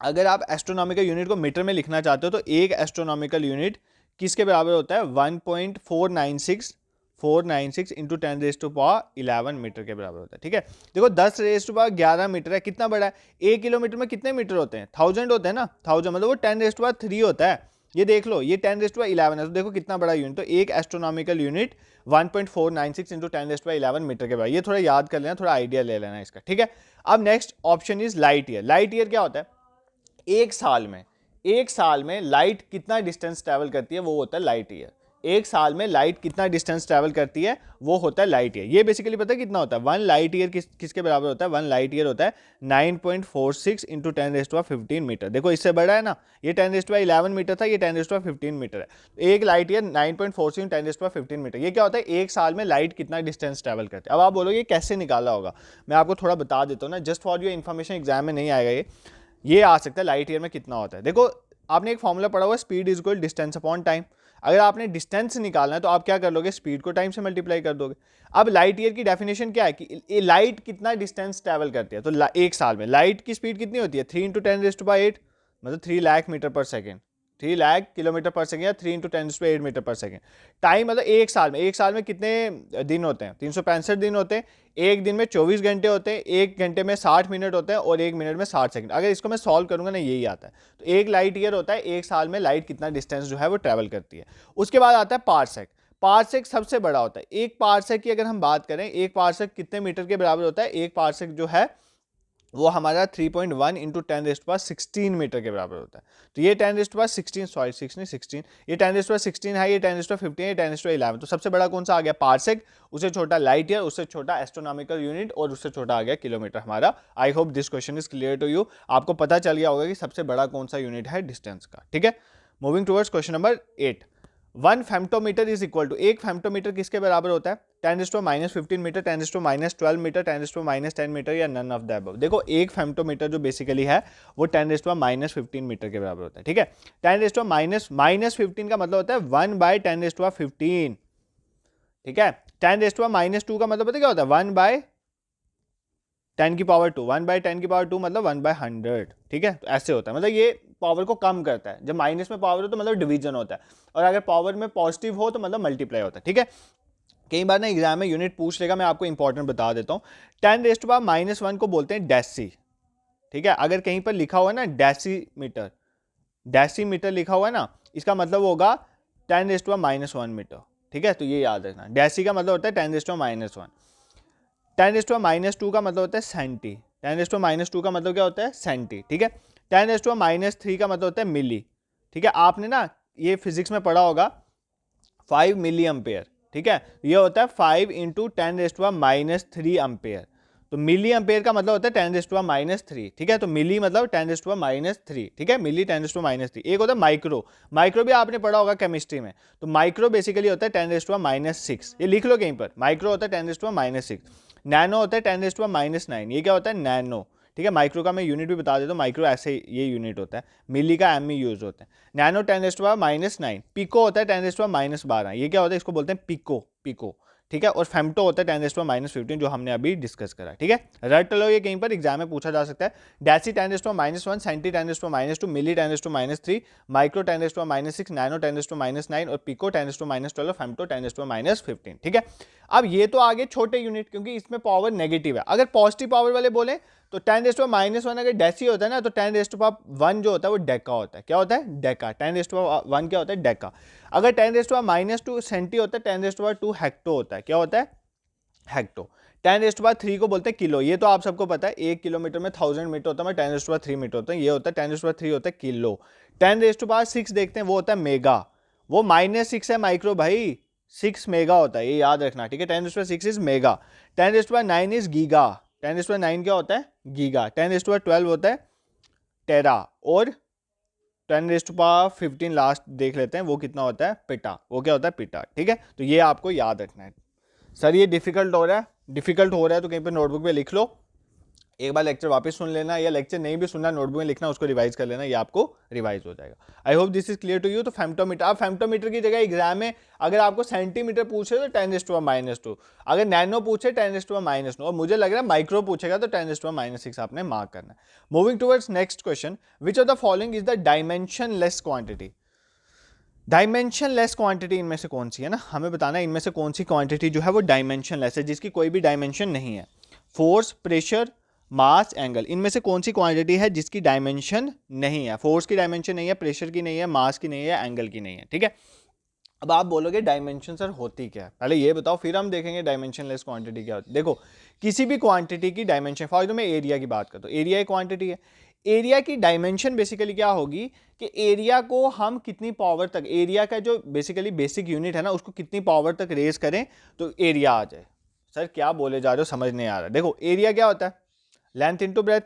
A: अगर आप एस्ट्रोनॉमिकल यूनिट को मीटर में लिखना चाहते हो, तो एक एस्ट्रोनॉमिकल यूनिट किसके बराबर होता है, 1.496 इंटू 10⁻11 मीटर के बराबर होता है, ठीक है। देखो 10⁻11 मीटर है, कितना बड़ा है, 1 किलोमीटर में कितने मीटर होते हैं, 1000 होते हैं ना, 1000 मतलब वो 10⁻3 होता है, ये देख लो, ये 10⁻11 है, तो देखो कितना बड़ा यूनिट। तो एक एस्ट्रोनॉमिकल यूनिट 1.496 इंटू 10⁻11 मीटर के बराबर, ये थोड़ा याद कर लेना, थोड़ा आइडिया ले लेना इसका, ठीक है। अब next option is light year. Light year क्या होता है, एक साल में लाइट कितना डिस्टेंस ट्रैवल करती है, वो होता है लाइट ईयर। एक साल में लाइट कितना डिस्टेंस ट्रैवल करती है, वो होता है लाइट ईयर। ये बेसिकली पता है कितना होता है, 1 लाइट ईयर किसके बराबर होता है, 1 लाइट ईयर होता है 9.46 इंटू 10⁻15 मीटर। देखो इससे बड़ा है ना, ये 10⁻11 मीटर था, ये 10⁻15 मीटर है। तो एक लाइट ईयर 9.46 इंटू 10⁻15 मीटर। ये क्या होता है, एक साल में लाइट कितना डिस्टेंस ट्रैवल करती है। अब आप बोलोगे कैसे निकाला होगा, मैं आपको थोड़ा बता देता हूँ ना, just for your information, exam में नहीं आएगा ये आ सकता है लाइट ईयर में कितना होता है। देखो आपने एक फॉर्मूला पढ़ा हुआ, speed is equal distance upon time. अगर आपने डिस्टेंस निकालना है तो आप क्या कर लोगे, स्पीड को टाइम से मल्टीप्लाई कर दोगे। अब लाइट ईयर की डेफिनेशन क्या है कि लाइट कितना डिस्टेंस ट्रैवल करती है, तो एक साल में लाइट की स्पीड कितनी होती है, 3 इंटू 10⁻8 मतलब 3 लाख मीटर पर सेकेंड, 3 लाख किलोमीटर पर सेकेंड या 3 × 10⁸ मीटर पर सेकेंड। टाइम मतलब एक साल में कितने दिन होते हैं? 365 दिन होते हैं। एक दिन में 24 घंटे होते हैं, एक घंटे में 60 मिनट होते हैं और एक मिनट में 60 सेकंड। अगर इसको मैं सॉल्व करूंगा ना, यही आता है। तो एक लाइट ईयर होता है, एक साल में लाइट कितना डिस्टेंस जो है वो ट्रैवल करती है। उसके बाद आता है पार्सेक। पार्सेक सबसे बड़ा होता है। एक पार्सेक की अगर हम बात करें, एक पार्सेक कितने मीटर के बराबर होता है? एक पार्सेक जो है वो हमारा 3.1 × 10⁻16 मीटर के बराबर होता है। तो ये 10⁻16 सॉरी 16 ये 10⁻16 है, ये 10⁻15 है, ये 10⁻11। तो सबसे बड़ा कौन सा आ गया? पार्सेक। उससे छोटा लाइट ईयर, उससे छोटा एस्ट्रोनॉमिकल यूनिट और उससे छोटा आ गया किलोमीटर हमारा। I hope this question is clear to you. आपको पता चल गया होगा कि सबसे बड़ा कौन सा यूनिट है डिस्टेंस का। ठीक है, moving towards question number 8। 1 femtometre is equal to, एक फेम्टोमीटर किसके बराबर होता है? 10⁻15 मीटर, 10⁻12 मीटर, 10⁻10 मीटर या नन ऑफ द अबव। देखो एक फेम्टोमीटर जो बेसिकली है वो 10⁻15 मीटर के बराबर होता है। ठीक है, 10⁻−15 का मतलब होता है 1/10⁻15। ठीक है, 10⁻2 का मतलब पता क्या होता है? 1/10⁻², 1/10⁻2 मतलब 1/100। ठीक है, तो ऐसे होता है, मतलब ये पावर को कम करता है। जब माइनस में पावर हो तो मतलब डिवीजन होता है, और अगर पावर में पॉजिटिव हो तो मतलब मल्टीप्लाई होता है। ठीक है, कई बार ना एग्जाम में यूनिट पूछ लेगा, मैं आपको इंपॉर्टेंट बता देता हूँ। 10⁻−1 को बोलते हैं डेसी। ठीक है, अगर कहीं पर लिखा हुआ है ना डेसीमीटर, डेसीमीटर लिखा हुआ है ना, इसका मतलब होगा 10⁻−1 मीटर। ठीक है, तो ये याद रखना। डेसी का मतलब होता है 10⁻−1। 10⁻2 का मतलब होता है सेंटी। 10⁻2 का मतलब क्या होता है? सेंटी। ठीक है, 10⁻3 का मतलब होता है मिली। ठीक है, आपने ना ये फिजिक्स में पढ़ा होगा 5 मिली एम्पेयर। ठीक है, ये होता है 5 × 10⁻³ एम्पेयर। तो मिली एम्पेयर का मतलब होता है 10⁻3। ठीक है, तो मिली मतलब 10⁻3। ठीक है, मिली 10⁻3। एक होता है माइक्रो। माइक्रो भी आपने पढ़ा होगा केमिस्ट्री में। तो माइक्रो बेसिकली होता है 10⁻6। ये लिख लो कहीं पर, माइक्रो होता है 10⁻6। नैनो होता है 10⁻9। ये क्या होता है? नैनो। ठीक है, माइक्रो का मैं यूनिट भी बता देता हूँ। माइक्रो ऐसे ये यूनिट होता है, मिली का एम यूज होता है। नैनो 10⁻9। पिको होता है 10⁻12। ये क्या होता है? इसको बोलते हैं पिको, पिको। ठीक है, और फेम्टो होता है 10⁻15 जो हमने अभी डिस्कस करा। ठीक है, रट लो, ये कहीं पर एग्जाम में पूछा जा सकता है। डेसी 10⁻1, सेंटी 10⁻2, मिली 10⁻3, माइक्रो 10⁻6, नैनो 10⁻9 और पिको 10⁻12, फेम्टो 10⁻15। ठीक है, अब ये तो आगे छोटे यूनिट, क्योंकि इसमें पावर नेगेटिव है। अगर पॉजिटिव पावर वाले बोले तो 10⁻1 अगर डेसी होता है ना, तो 10⁻1 जो होता है वो डेका होता है। क्या होता है? डेका। 10⁻1 क्या होता है? डेका। अगर 10⁻2 सेंटी होता है, 10⁻2 हेक्टो होता है। क्या होता है? हेक्टो। 10⁻3 को बोलते हैं किलो। ये तो आप सबको पता है, 1 किलोमीटर में 1000 मीटर होता है, 10⁻3 मीटर होता है। ये होता है 10⁻3 होता है किलो। 10⁻6 देखते हैं, वो होता है मेगा। वो -6 है माइक्रो भाई, 6 मेगा होता है, ये याद रखना। ठीक है, 10⁻6 इज मेगा। 10⁻9 is giga. 10⁻9 क्या होता है? गीगा। 10⁻12 होता है टेरा। और 10⁻15 लास्ट देख लेते हैं, वो कितना होता है? पिटा। वो क्या होता है? पिटा। ठीक है, तो ये आपको याद रखना है। सर ये डिफिकल्ट हो रहा है, डिफिकल्ट हो रहा है तो कहीं पे नोटबुक पे लिख लो। एक बार लेक्चर वापस सुन लेना, या लेक्चर नहीं भी सुनना, नोटबुक में लिखना, उसको रिवाइज कर लेना, ये आपको रिवाइज हो जाएगा। I hope this is clear to you. तो फेम्टोमीटर, अब फेम्टोमीटर की जगह एग्जाम में अगर आपको सेंटीमीटर पूछे तो 10⁻², अगर नैनो पूछे 10⁻9, और मुझे लग रहा है माइक्रो पूछेगा तो 10⁻6 आपने मार्क करना है। Moving towards next question, which of the following is the dimension less quantity? Dimension less quantity इनमें से कौन सी है ना, हमें बताना है इनमें से कौन सी क्वांटिटी जो है वो डायमेंशन लेस है, जिसकी कोई भी डायमेंशन नहीं है। फोर्स, प्रेशर, मास, एंगल, इनमें से कौन सी क्वांटिटी है जिसकी डायमेंशन नहीं है? फोर्स की डायमेंशन नहीं है, प्रेशर की नहीं है, मास की नहीं है, एंगल की नहीं है। ठीक है, अब आप बोलोगे डायमेंशन सर होती क्या है, पहले ये बताओ, फिर हम देखेंगे डायमेंशन लेस क्वांटिटी क्या होती है। देखो, किसी भी क्वांटिटी की डायमेंशन, फॉर एग्जाम्पल मैं एरिया की बात करता हूँ, एरिया एक क्वांटिटी है। एरिया की डायमेंशन बेसिकली क्या होगी कि एरिया को हम कितनी पावर तक, एरिया का जो बेसिकली बेसिक यूनिट है ना, उसको कितनी पावर तक रेज करें तो एरिया आ जाए। सर क्या बोले जा रहे हो, समझ नहीं आ रहा। देखो, एरिया क्या होता है? Length into breadth.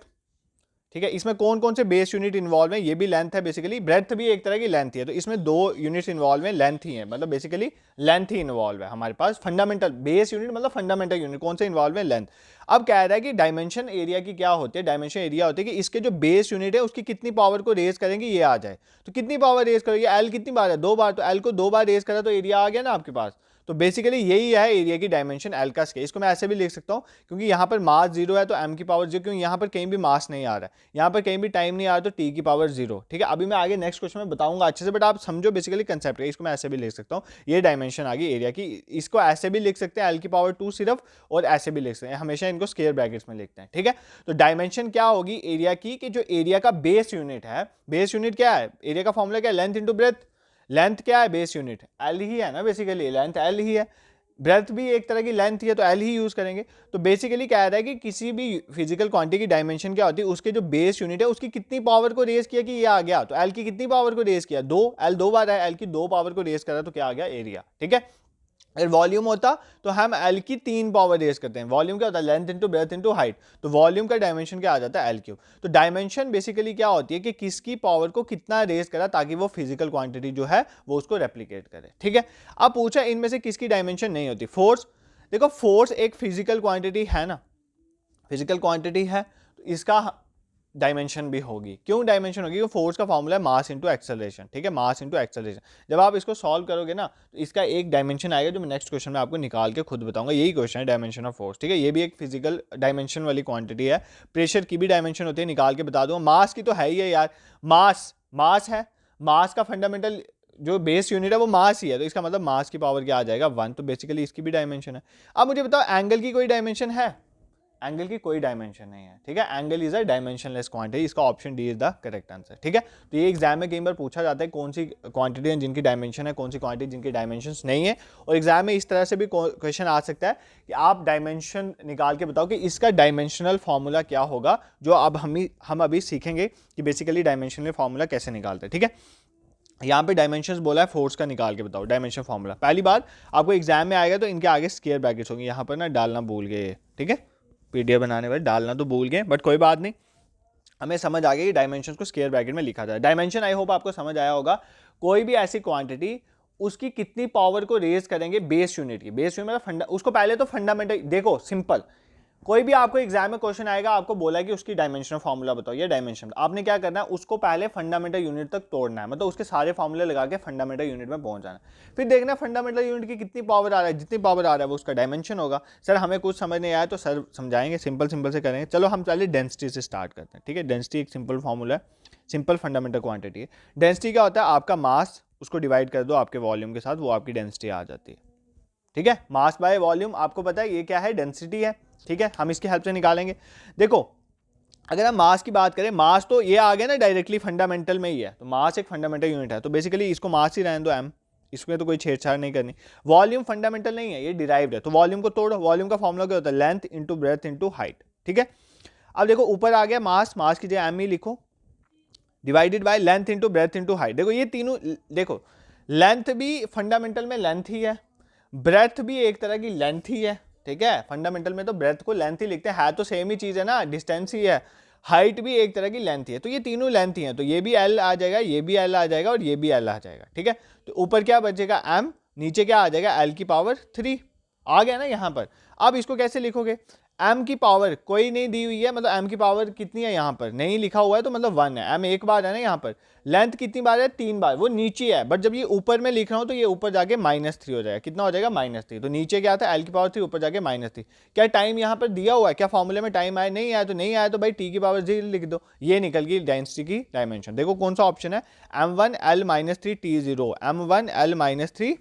A: ठीक है, इसमें कौन कौन से बेस यूनिट इन्वॉल्व है? ये भी लेंथ है बेसिकली, ब्रेथ भी एक तरह की लेंथ ही है। तो इसमें दो यूनिट्स इन्वॉल्व है, लेंथ ही है, मतलब बेसिकली लेंथ ही इन्वॉल्व है हमारे पास। फंडामेंटल बेस यूनिट मतलब फंडामेंटल यूनिट कौन से इन्वॉल्व है? लेंथ। अब कह रहा है कि डायमेंशन एरिया की क्या होती है? डायमेंशन एरिया होती है कि इसके जो बेस यूनिट है उसकी कितनी पावर को रेज करेंगे ये आ जाए। तो कितनी पावर रेज करेंगे? एल कितनी बार है? 2 बार। तो एल को 2 बार रेज करा तो एरिया आ गया ना आपके पास। तो बेसिकली यही है एरिया की डायमेंशन एल का स्केल। इसको मैं ऐसे भी लिख सकता हूँ क्योंकि यहाँ पर मास 0 है तो m की पावर 0, क्योंकि यहाँ पर कहीं भी मास नहीं आ रहा है, यहाँ पर कहीं भी टाइम नहीं आ रहा, तो t की पावर 0। ठीक है, अभी मैं आगे नेक्स्ट क्वेश्चन में बताऊंगा अच्छे से, बट आप समझो बेसिकली कंसेप्ट है। इसको मैं ऐसे भी लिख सकता हूँ, ये डायमेंशन आ गई एरिया की। इसको ऐसे भी लिख सकते हैं l की पावर 2 सिर्फ, और ऐसे भी लिख सकते हैं, हमेशा इनको स्क्वायर ब्रैकेट्स में लिखते हैं। ठीक है, तो डायमेंशन क्या होगी एरिया की, कि जो एरिया का बेस यूनिट है, बेस यूनिट क्या है, एरिया का फॉर्मूला क्या है, लेंथ इंटू ब्रेथ। लेंथ क्या है, बेस यूनिट एल ही है ना, बेसिकली लेंथ एल ही है, ब्रेथ भी एक तरह की लेंथ ही है, तो एल ही यूज करेंगे। तो बेसिकली कह रहा है कि किसी भी फिजिकल क्वांटिटी की डायमेंशन क्या होती है, उसके जो बेस यूनिट है उसकी कितनी पावर को रेज किया कि ये आ गया, तो एल की कितनी पावर को रेज किया, 2, एल 2 बार है, एल की 2 पावर को रेज करा तो क्या आ गया, एरिया। ठीक है, अगर वॉल्यूम होता तो हम एल की 3 पावर रेज करते हैं। वॉल्यूम क्या होता है, length into breadth into height, तो वॉल्यूम का डायमेंशन क्या आ जाता है, एल क्यूब। तो डायमेंशन बेसिकली क्या होती है कि किसकी पावर को कितना रेज करा ताकि वो फिजिकल क्वांटिटी जो है वो उसको रेप्लिकेट करे। ठीक है, अब पूछा इनमें से किसकी डायमेंशन नहीं होती, फोर्स। देखो फोर्स एक फिजिकल क्वांटिटी है ना, फिजिकल क्वांटिटी है, तो इसका डायमेंशन भी होगी। क्यों डायमेंशन होगी, फोर्स का फॉर्मूला है मास इंटू एक्सेलरेशन। ठीक है, मास इंटू एक्सेलरेशन। जब आप इसको सॉल्व करोगे ना तो इसका एक डायमेंशन आएगा जो मैं नेक्स्ट क्वेश्चन में आपको निकाल के खुद बताऊंगा। यही क्वेश्चन है डायमेंशन ऑफ फोर्स। ठीक है, ये भी एक फिजिकल डायमेंशन वाली क्वांटिटी है। प्रेशर की भी डायमेंशन होती है, निकाल के बता दूंगा। मास की तो है ही है यार, मास है, मास का फंडामेंटल जो बेस यूनिट है वो मास ही है, तो इसका मतलब मास की पावर क्या आ जाएगा, 1। तो बेसिकली इसकी भी डायमेंशन है। अब मुझे बताओ एंगल की कोई डायमेंशन है, एंगल की कोई डायमेंशन नहीं है। ठीक है, angle is a dimensionless quantity, इसका option D is the correct answer. ठीक है, तो ये एग्जाम में कई बार पूछा जाता है कौन सी क्वांटिटी है जिनकी डायमेंशन है, कौन सी क्वांटिटी जिनकी डायमेंशंस नहीं है, और एग्जाम में इस तरह से भी क्वेश्चन आ सकता है कि आप डायमेंशन निकाल के बताओ कि इसका डायमेंशनल फॉर्मूला क्या होगा, जो अब हम अभी सीखेंगे कि बेसिकली डायमेंशनल फॉर्मूला कैसे निकालते हैं। ठीक है, यहाँ पे डायमेंशंस बोला है, फोर्स का निकाल के बताओ डायमेंशन फॉर्मूला। पहली बार आपको एग्जाम में आएगा तो इनके आगे स्क्वायर ब्रैकेट्स होंगे, यहाँ पर ना डालना भूल गए। ठीक है, पीडीएफ बनाने वाले डालना तो भूल गए, बट कोई बात नहीं, हमें समझ आ गई कि डायमेंशन को स्क्वायर ब्रैकेट में लिखा जाए। डायमेंशन आई होप आपको समझ आया होगा। कोई भी ऐसी क्वांटिटी उसकी कितनी पावर को रेज करेंगे बेस यूनिट की, बेस यूनिट मतलब उसको पहले तो फंडामेंटल देखो, सिंपल। कोई भी आपको एग्जाम में क्वेश्चन आएगा, आपको बोला है कि उसकी डायमेंशन फॉर्मूला बताओ, ये डायमेंशन, आपने क्या करना है, उसको पहले फंडामेंटल यूनिट तक तोड़ना है, मतलब उसके सारे फॉर्मूले लगा के फंडामेंटल यूनिट में पहुंच जाना है। फिर देखना फंडामेंटल यूनिट की कितनी पावर आ रहा है, जितनी पावर आ रहा है वो उसका डायमेंशन होगा। सर हमें कुछ समझ नहीं आया तो सर समझाएंगे, सिंपल से करेंगे। चलो हम पहले डेंसिटी से स्टार्ट करते हैं। ठीक है, डेंसिटी एक सिंपल फॉर्मूला है, सिंपल फंडामेंटल क्वांटिटी है। डेंसिटी क्या होता है, आपका मास, उसको डिवाइड कर दो आपके वॉल्यूम के साथ, वो आपकी डेंसिटी आ जाती है। ठीक है, मास बाय वॉल्यूम आपको पता है ये क्या है, डेंसिटी है। ठीक है, हम इसकी हेल्प से निकालेंगे। देखो अगर हम मास की बात करें, मास तो ये आ गया ना डायरेक्टली फंडामेंटल में ही है, तो मास एक फंडामेंटल यूनिट है, तो बेसिकली इसको मास ही रहने दो एम, इसमें तो कोई छेड़छाड़ नहीं करनी। वॉल्यूम फंडामेंटल नहीं है, ये डिराइव्ड है, तो वॉल्यूम को तोड़ो। वॉल्यूम का फॉर्मूला क्या होता है, length into breadth into height. ठीक है, अब देखो ऊपर आ गया मास, मास की जगह एम ही लिखो, divided by length into breadth into height. देखो ये तीनों, देखो लेंथ भी फंडामेंटल में लेंथ ही है, ब्रेथ भी एक तरह की लेंथ ही है। ठीक है, फंडामेंटल में तो ब्रेथ को लेंथ ही लिखते हैं, है तो सेम ही चीज है ना, डिस्टेंस ही है। हाइट भी एक तरह की लेंथ ही है, तो ये तीनों लेंथ ही है, तो ये भी एल आ जाएगा, ये भी एल आ जाएगा, और ये भी एल आ जाएगा। ठीक है, तो ऊपर क्या बचेगा एम, नीचे क्या आ जाएगा एल की पावर 3 आ गया ना यहाँ पर। अब इसको कैसे लिखोगे, m की पावर कोई नहीं दी हुई है, मतलब m की पावर कितनी है यहाँ पर नहीं लिखा हुआ है, तो मतलब 1 है, m एक बार है ना यहाँ पर। लेंथ कितनी बार है, 3 बार, वो नीचे है, बट जब ये ऊपर में लिख रहा हूँ तो ये ऊपर जाके -3 हो जाएगा। कितना हो जाएगा, -3। तो नीचे क्या था, l की पावर 3, ऊपर जाके -3। क्या टाइम यहाँ पर दिया हुआ है, क्या फॉर्मूले में टाइम आया, नहीं आया, तो नहीं आया तो भाई t की पावर 0 लिख दो, ये निकल गई डेंसिटी की डायमेंशन। देखो कौन सा ऑप्शन है, m1l-3t0, m1l-3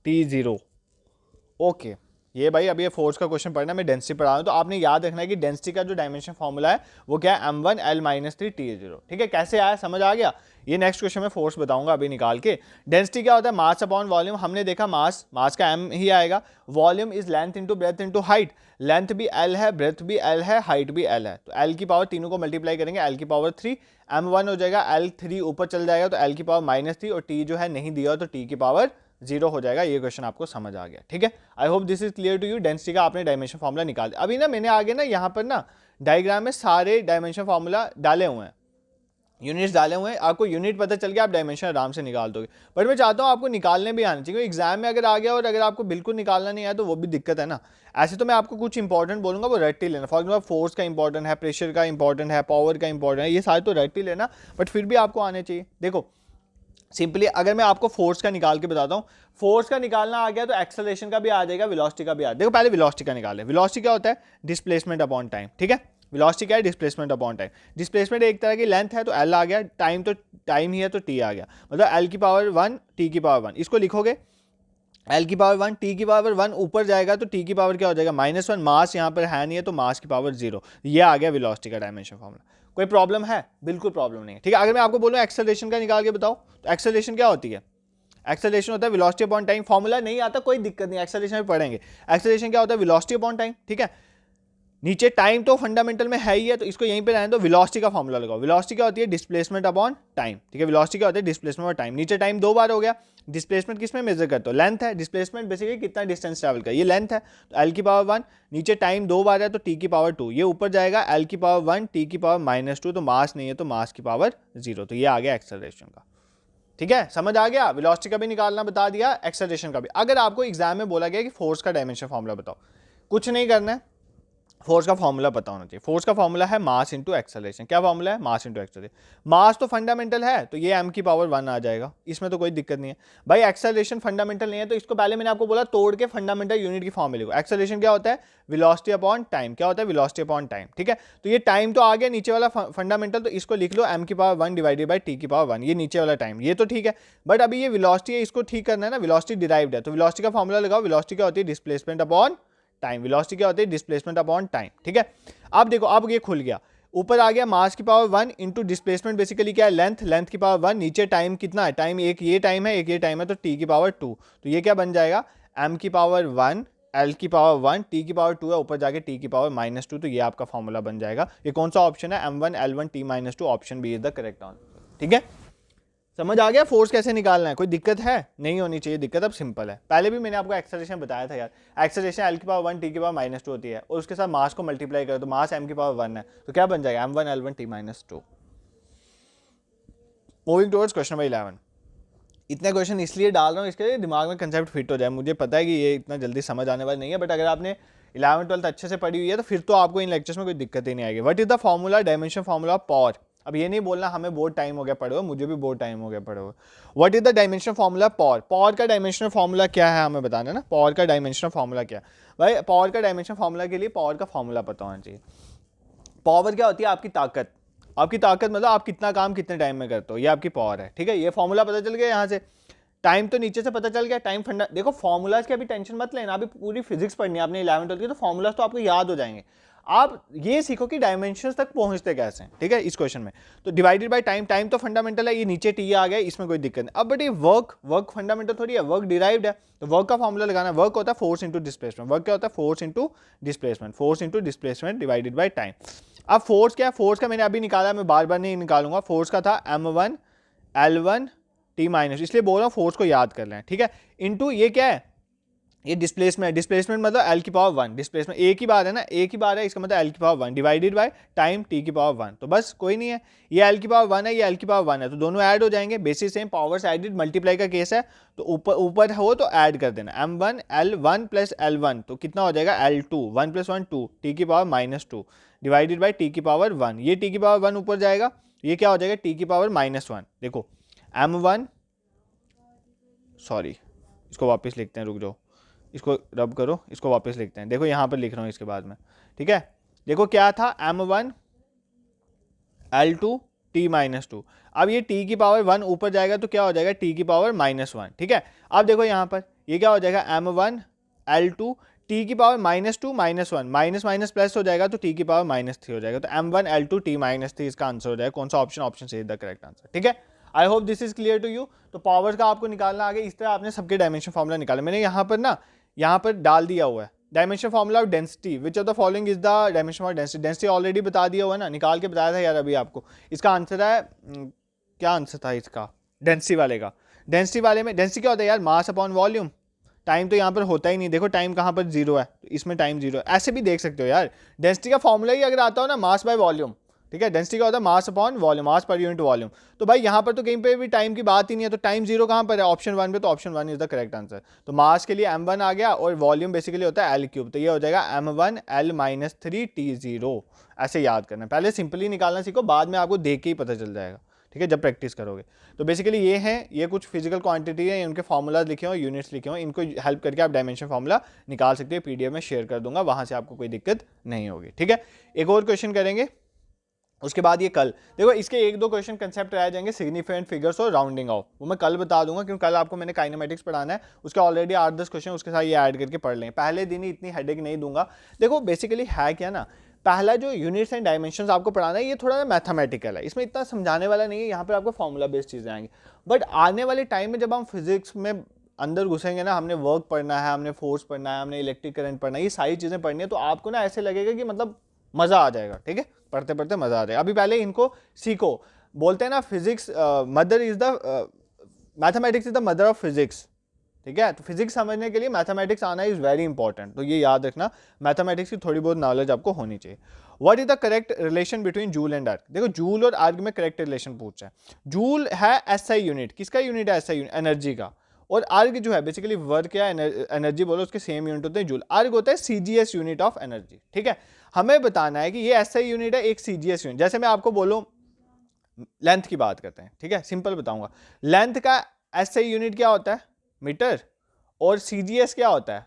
A: t0। ओके, ये भाई अभी ये फोर्स का क्वेश्चन पढ़ना, मैं डेंसिटी पढ़ा रहा हूं, तो आपने याद रखना है कि डेंसिटी का जो डायमेंशन फॉर्मूला है वो क्या है, m1l-3t0। ठीक है, कैसे आया, समझ आ गया। ये नेक्स्ट क्वेश्चन में फोर्स बताऊंगा अभी निकाल के। डेंसिटी क्या होता है, मास अपॉन वॉल्यूम। हमने देखा मास का m ही आएगा। Volume is length into breadth into height. Length भी l है, ब्रेथ भी l है, हाइट भी l है, तो l की पावर तीनों को मल्टीप्लाई करेंगे, l की पावर 3, m1 हो जाएगा, l3 ऊपर चल जाएगा तो l की पावर -3, और t जो है नहीं दिया तो t की पावर 0 हो जाएगा। ये क्वेश्चन आपको समझ आ गया। ठीक है, I hope this is clear to you. Density का आपने डायमेंशन फॉर्मूला निकाल दिया। अभी ना मैंने आगे ना यहाँ पर ना डायग्राम में सारे डायमेंशन फॉर्मूला डाले हुए हैं, यूनिट्स डाले हुए हैं, आपको यूनिट पता चल गया, आप डायमेंशन आराम से निकाल दोगे। बट मैं चाहता हूँ आपको निकालने भी आना चाहिए, एग्जाम में अगर आ गया और अगर आपको बिल्कुल निकालना नहीं आया तो वो भी दिक्कत है ना। ऐसे तो मैं आपको कुछ इंपॉर्टेंट बोलूंगा, वो रट ही लेना। फॉर एग्जाम्पल फोर्स का इंपॉर्टेंट है, प्रेशर का इंपॉर्टेंट है, पावर का इंपॉर्टेंट है, ये सारे तो रट ही लेना, बट फिर भी आपको आने चाहिए। देखो सिंपली अगर मैं आपको फोर्स का निकाल के बताता हूँ, फोर्स का निकालना आ गया तो एक्सेलरेशन का भी आ जाएगा, वेलोसिटी का भी आ जाएगा। देखो पहले वेलोसिटी का निकाले। वेलोसिटी क्या होता है? डिस्प्लेसमेंट अपॉन टाइम, ठीक है। वेलोसिटी क्या है? Displacement upon time. डिस्प्लेसमेंट एक तरह की लेंथ है तो एल आ गया, टाइम तो टाइम ही है तो टी आ गया, मतलब एल की पावर 1 टी की पावर 1। इसको लिखोगे एल की पावर 1 टी की पावर 1 ऊपर जाएगा तो टी की पावर क्या हो जाएगा? -1। मास यहाँ पर है नहीं है तो मास की पावर 0। ये आ गया वेलोसिटी का डायमेंशन फॉर्मूला। कोई प्रॉब्लम है? बिल्कुल प्रॉब्लम नहीं है, ठीक है। अगर मैं आपको बोलूँ एक्सेलरेशन का निकाल के बताओ, तो एक्सेलरेशन क्या होती है? एक्सेलरेशन होता है वेलोसिटी अपॉन टाइम। फॉर्मूला नहीं आता कोई दिक्कत नहीं, एक्सेलरेशन में पढ़ेंगे। एक्सेलरेशन क्या होता है? वेलोसिटी अपॉन टाइम, ठीक है। नीचे टाइम तो फंडामेंटल में है ही है तो इसको यहीं पे रहने दो। वेलोसिटी का फॉर्मूला लगाओ। वेलोसिटी क्या होती है? डिस्प्लेसमेंट अपॉन टाइम, ठीक है। वेलोसिटी क्या होती है? डिस्प्लेसमेंट और टाइम। नीचे टाइम 2 बार हो गया। डिस्प्लेसमेंट किस में मेजर करते हो? लेंथ है। डिस्प्लेसमेंट बेसिकली कितना डिस्टेंस ट्रैवल का, ये लेंथ है तो एल की पावर 1। नीचे टाइम 2 बार है तो टी की पावर 2। ये ऊपर जाएगा एल की पावर 1 टी की पावर -2, तो मास नहीं है तो मास की पावर 0। तो ये आ गया एक्सेलरेशन का, ठीक है। समझ आ गया? वेलोसिटी का भी निकालना बता दिया, एक्सेलरेशन का भी। अगर आपको एग्जाम में बोला गया कि फोर्स का डायमेंशन फॉर्मूला बताओ, कुछ नहीं करना है, फोर्स का फॉर्मूला पता होना चाहिए। फोर्स का फॉर्मूला है मास इंटू एक्सेलरेशन। क्या फॉर्मूला है? Mass into acceleration. मास तो फंडामेंटल है तो ये m की पावर 1 आ जाएगा, इसमें तो कोई दिक्कत नहीं है भाई। एक्सेलरेशन फंडामेंटल नहीं है तो इसको पहले मैंने आपको बोला तोड़ के फंडामेंटल यूनिट की फॉर्म में लिखो। एक्सेलरेशन क्या होता है? Velocity upon time. क्या होता है? वेलोसिटी अपॉन टाइम, ठीक है। तो ये टाइम तो आ गया नीचे वाला फंडामेंटल, तो इसको लिख लो m की पावर 1 डिवाइडेड बाई t की पावर 1। ये नीचे वाला टाइम, ये तो ठीक है। बट अभी ये वेलोसिटी है, इसको ठीक करना है ना। वेलोसिटी डिराइव्ड है तो वेलोसिटी का फॉर्मूला लगाओ। वेलोसिटी क्या होती है? Displacement upon time. वेलोसिटी क्या होती है? डिस्प्लेसमेंट अपॉन टाइम, ठीक है। अब देखो, अब ये खुल गया, ऊपर आ गया मास की पावर 1 इंटू डिस्प्लेसमेंट बेसिकली क्या है? लेंथ। लेंथ की पावर 1। नीचे टाइम कितना है? टाइम एक ये टाइम है, एक ये टाइम है, तो टी की पावर 2। तो ये क्या बन जाएगा? m की पावर 1 l की पावर 1 t की पावर 2 है, ऊपर जाके t की पावर -2। तो ये आपका फॉर्मूला बन जाएगा। ये कौन सा ऑप्शन है? m1 l1 t -2। Option B is the correct answer, ठीक है। समझ आ गया फोर्स कैसे निकालना है? कोई दिक्कत है? नहीं होनी चाहिए दिक्कत। अब सिंपल है, पहले भी मैंने आपको एक्सेलरेशन बताया था यार। एक्सेलरेशन एल की पावर 1 टी की पावर -2 होती है और उसके साथ मास को मल्टीप्लाई करो तो मास m की पावर 1 है, तो क्या बन जाएगा? m1 l1 t -2। Moving towards question number 11। इतने क्वेश्चन इसलिए डाल रहा हूँ, इसके लिए दिमाग में कंसेप्ट फिट हो जाए। मुझे पता है कि ये इतना जल्दी समझ आने वाला नहीं है, बट अगर आपने 11th-12th अच्छे से पढ़ी हुई है तो फिर तो आपको इन लेक्चर्स में कोई दिक्कत ही नहीं आएगी। What is the formula dimension formula power? अब ये नहीं बोलना हमें बहुत टाइम हो गया पढ़े हुए, मुझे भी बहुत टाइम हो गया पढ़े हुए। What is the dimension formula power? Power का डायमेंशनल फॉर्मूला क्या है हमें बताना है ना। पावर का डायमेंशनल फॉर्मूला क्या है भाई? पावर का डायमेंशन फॉर्मूला के लिए पावर का फॉर्मूला पता होना चाहिए। पावर क्या होती है? आपकी ताकत। आपकी ताकत मतलब आप कितना काम कितने टाइम में करते हो, ये आपकी पावर है, ठीक है। ये फॉर्मूला पता चल गया यहाँ से। टाइम तो नीचे से पता चल गया, टाइम फंडा। देखो फॉर्मूलाज की अभी टेंशन मत लेना, अभी पूरी फिजिक्स पढ़नी है आपने 11th-12th की, तो फॉर्मूलाज तो आपको याद हो जाएंगे। आप ये सीखो कि डायमेंशंस तक पहुंचते कैसे हैं, ठीक है। इस क्वेश्चन में तो डिवाइडेड बाय टाइम, टाइम तो फंडामेंटल है, ये नीचे टी आ गया, इसमें कोई दिक्कत नहीं। अब बट ये वर्क फंडामेंटल थोड़ी है, वर्क डिराइव्ड है, तो वर्क का फॉर्मूला लगाना। वर्क होता है फोर्स इंटू डिस्प्लेसमेंट। वर्क क्या होता है? Force into displacement. Force into displacement divided by time. अब फोर्स क्या है? फोर्स का मैंने अभी निकाला, मैं बार बार नहीं निकालूंगा। फोर्स का था m1 l1 t-, इसलिए बोल रहा हूँ फोर्स को याद कर लें, ठीक है। इनटू ये क्या है? ये डिस्प्लेसमेंट। डिस्प्लेसमेंट मतलब l की पावर 1। डिस्प्लेसमेंट एक ही बार है ना, एक ही बार है, इसका मतलब l की power 1 divided by time t की पावर 1। तो बस कोई नहीं है, ये l की पावर 1 है, ये l की पावर 1 है, तो दोनों ऐड हो जाएंगे। Basis same, powers added, multiply का केस है तो ऊपर ऊपर हो तो ऐड कर देना। m1 l1 प्लस l1 तो कितना हो जाएगा? l2 1 + 1 2 t की पावर -2 डिवाइडेड बाई t की पावर 1। ये t की पावर 1 ऊपर जाएगा, ये क्या हो जाएगा? t की पावर -1। देखो m1, सॉरी इसको वापस लिखते हैं, रुक जाओ, इसको रब करो, इसको वापस लिखते हैं। देखो यहाँ पर लिख रहा हूँ इसके बाद में, ठीक है। देखो क्या था? m1 l2 t -2। अब ये t की पावर 1 ऊपर जाएगा तो क्या हो जाएगा? t की पावर -1, ठीक है। अब देखो यहाँ पर ये क्या हो जाएगा? m1 l2 t की पावर -2 -1 माइनस माइनस प्लस हो जाएगा तो t की पावर -3 हो जाएगा। तो m1 l2 t -3 इसका आंसर हो जाएगा। कौन सा option? Option C is the correct answer, ठीक है। I hope this is clear to you. तो पावर का आपको निकालना आगे, इस तरह आपने सबके डायमेंशन फॉर्मूला निकाला। मैंने यहाँ पर ना, यहाँ पर डाल दिया हुआ है dimension formula of density. Which of the following is the dimension of density? Density already बता दिया हुआ है ना, निकाल के बताया था यार अभी आपको। इसका आंसर है क्या आंसर था इसका? डेंसिटी वाले का। डेंसिटी वाले में डेंसिटी क्या होता है यार? Mass upon volume. टाइम तो यहाँ पर होता ही नहीं, देखो टाइम कहाँ पर 0 है, तो इसमें टाइम 0 है। ऐसे भी देख सकते हो यार, डेंसिटी का फॉर्मूला ही अगर आता हो ना, मास बाय वॉल्यूम, ठीक है। डेंसिटी का होता है मास अपॉन वॉल्यूम, मास पर यूनिट वॉल्यूम। तो भाई यहाँ पर तो कहीं पे भी टाइम की बात ही नहीं है, तो टाइम 0 कहाँ पर है? ऑप्शन 1 पे, तो option 1 is the correct answer. तो मास के लिए m1 आ गया और वॉल्यूम बेसिकली होता है l3, तो ये हो जाएगा m1 l -3 t0। ऐसे याद करना, पहले सिंपली निकालना सीखो, बाद में आपको देख के ही पता चल जाएगा, ठीक है, जब प्रैक्टिस करोगे। तो बेसिकली ये हैं, ये कुछ फिजिकल क्वांटिटी है, इनके फॉर्मूलाज लिखे हुए, यूनिट्स लिखे हुए, इनको हेल्प करके आप डायमेंशन फॉर्मूला निकाल सकते हो। पीडीएफ में शेयर कर दूंगा, वहां से आपको कोई दिक्कत नहीं होगी। ठीक है, एक और क्वेश्चन करेंगे, उसके बाद ये कल देखो इसके एक दो क्वेश्चन कंसेप्ट रह जाएंगे, सिग्निफिकेंट फिगर्स और राउंडिंग ऑफ, वो मैं कल बता दूंगा, क्योंकि कल आपको मैंने काइनेमेटिक्स पढ़ाना है, उसके ऑलरेडी 8-10 क्वेश्चन उसके साथ ये ऐड करके पढ़ लें। पहले दिन ही इतनी हेडेक नहीं दूंगा। देखो बेसिकली है क्या ना, पहला जो यूनिट्स एंड डायमेंशंस आपको पढ़ाना है ये थोड़ा ना मैथमेटिकल है, इसमें इतना समझाने वाला नहीं है, यहाँ पर आपको फॉर्मूला बेस्ड चीज़ें आएंगी। बट आने वाले टाइम में जब हम फिजिक्स में अंदर घुसेंगे ना, हमने वर्क पढ़ना है, हमने फोर्स पढ़ना है, हमने इलेक्ट्रिक करंट पढ़ना है, ये सारी चीज़ें पढ़नी है, तो आपको ना ऐसे लगेगा कि मतलब मज़ा आ जाएगा। ठीक है, पढ़ते पढ़ते मज़ा आ जाएगा। अभी पहले इनको सीखो। बोलते हैं ना physics mother is the mathematics is the mother of physics. ठीक है, तो फिजिक्स समझने के लिए मैथमेटिक्स आना इज वेरी इंपॉर्टेंट, तो ये याद रखना, मैथमेटिक्स की थोड़ी बहुत नॉलेज आपको होनी चाहिए। What is the correct relation between joule and arc? देखो जूल और आर्क में करेक्ट रिलेशन पूछा है। जूल है एसआई यूनिट, किसका यूनिट है? एसआई यूनिट, एनर्जी का। और आर्ग जो है बेसिकली वर्क या एनर्जी बोलो, उसके सेम यूनिट होते हैं जूल। आर्ग होता है सीजीएस यूनिट ऑफ एनर्जी। ठीक है, हमें बताना है कि ये एसआई यूनिट है, एक सीजीएस यूनिट। जैसे मैं आपको बोलूं लेंथ की बात करते हैं, ठीक है, सिंपल बताऊंगा, लेंथ का एसआई यूनिट क्या होता है? मीटर। और सीजीएस क्या होता है?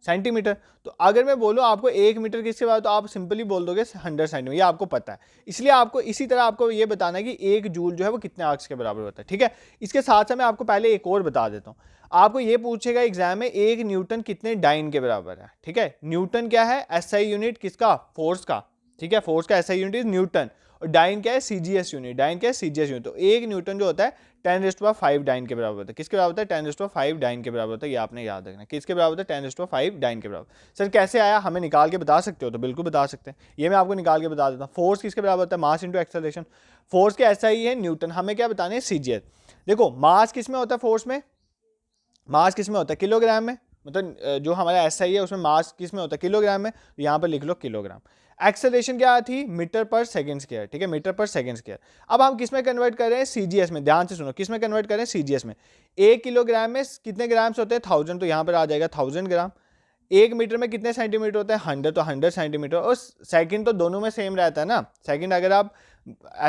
A: सेंटीमीटर। तो अगर मैं बोलूं आपको 1 मीटर किसके बाद, तो आप सिंपली बोल दोगे 100 सेंटीमीटर, ये आपको पता है। इसलिए आपको इसी तरह आपको ये बताना है कि 1 जूल जो है वो कितने आर्क्स के बराबर होता है। ठीक है, इसके साथ साथ मैं आपको पहले एक और बता देता हूँ। आपको ये पूछेगा एग्जाम में, 1 न्यूटन कितने डाइन के बराबर है? ठीक है, न्यूटन क्या है? एसआई यूनिट किसका? फोर्स का। ठीक है, फोर्स का एसआई यूनिट इज न्यूटन। और डाइन क्या है? CGS unit. डाइन क्या है? CGS unit. तो 1 न्यूटन जो होता है 10⁵ डाइन के बराबर होता है। किसके बराबर होता है? 10⁵ डाइन के बराबर होता है। ये आपने याद रखना है, किसके बराबर होता है? 10⁵ डाइन के बराबर। सर कैसे आया, हमें निकाल के बता सकते हो? तो बिल्कुल बता सकते हैं, ये मैं आपको निकाल के बता देता हूँ। फोर्स किसके बराबर होता है? Mass into acceleration. फोर्स के ऐसा ही है न्यूटन, हमें क्या बताने हैं? सीजीएस। देखो मास किस में होता है? फोर्स में मास किस में होता है? किलोग्राम में। मतलब जो हमारा एसआई है उसमें मास किस में होता है? किलोग्राम में। तो यहाँ पर लिख लो किलोग्राम। एक्सेलरेशन क्या थी? मीटर पर सेकंड स्क्वायर। ठीक है, मीटर पर सेकंड स्क्वायर। अब हम किस में कन्वर्ट कर रहे हैं? सीजीएस में। ध्यान से सुनो, किस में कन्वर्ट कर रहे हैं? सीजीएस में। 1 किलोग्राम में कितने ग्राम्स होते हैं? 1000। तो यहाँ पर आ जाएगा 1000 ग्राम। 1 मीटर में कितने सेंटीमीटर होते हैं? 100। तो 100 सेंटीमीटर। और सेकंड तो दोनों में सेम रहता है ना। सेकंड अगर आप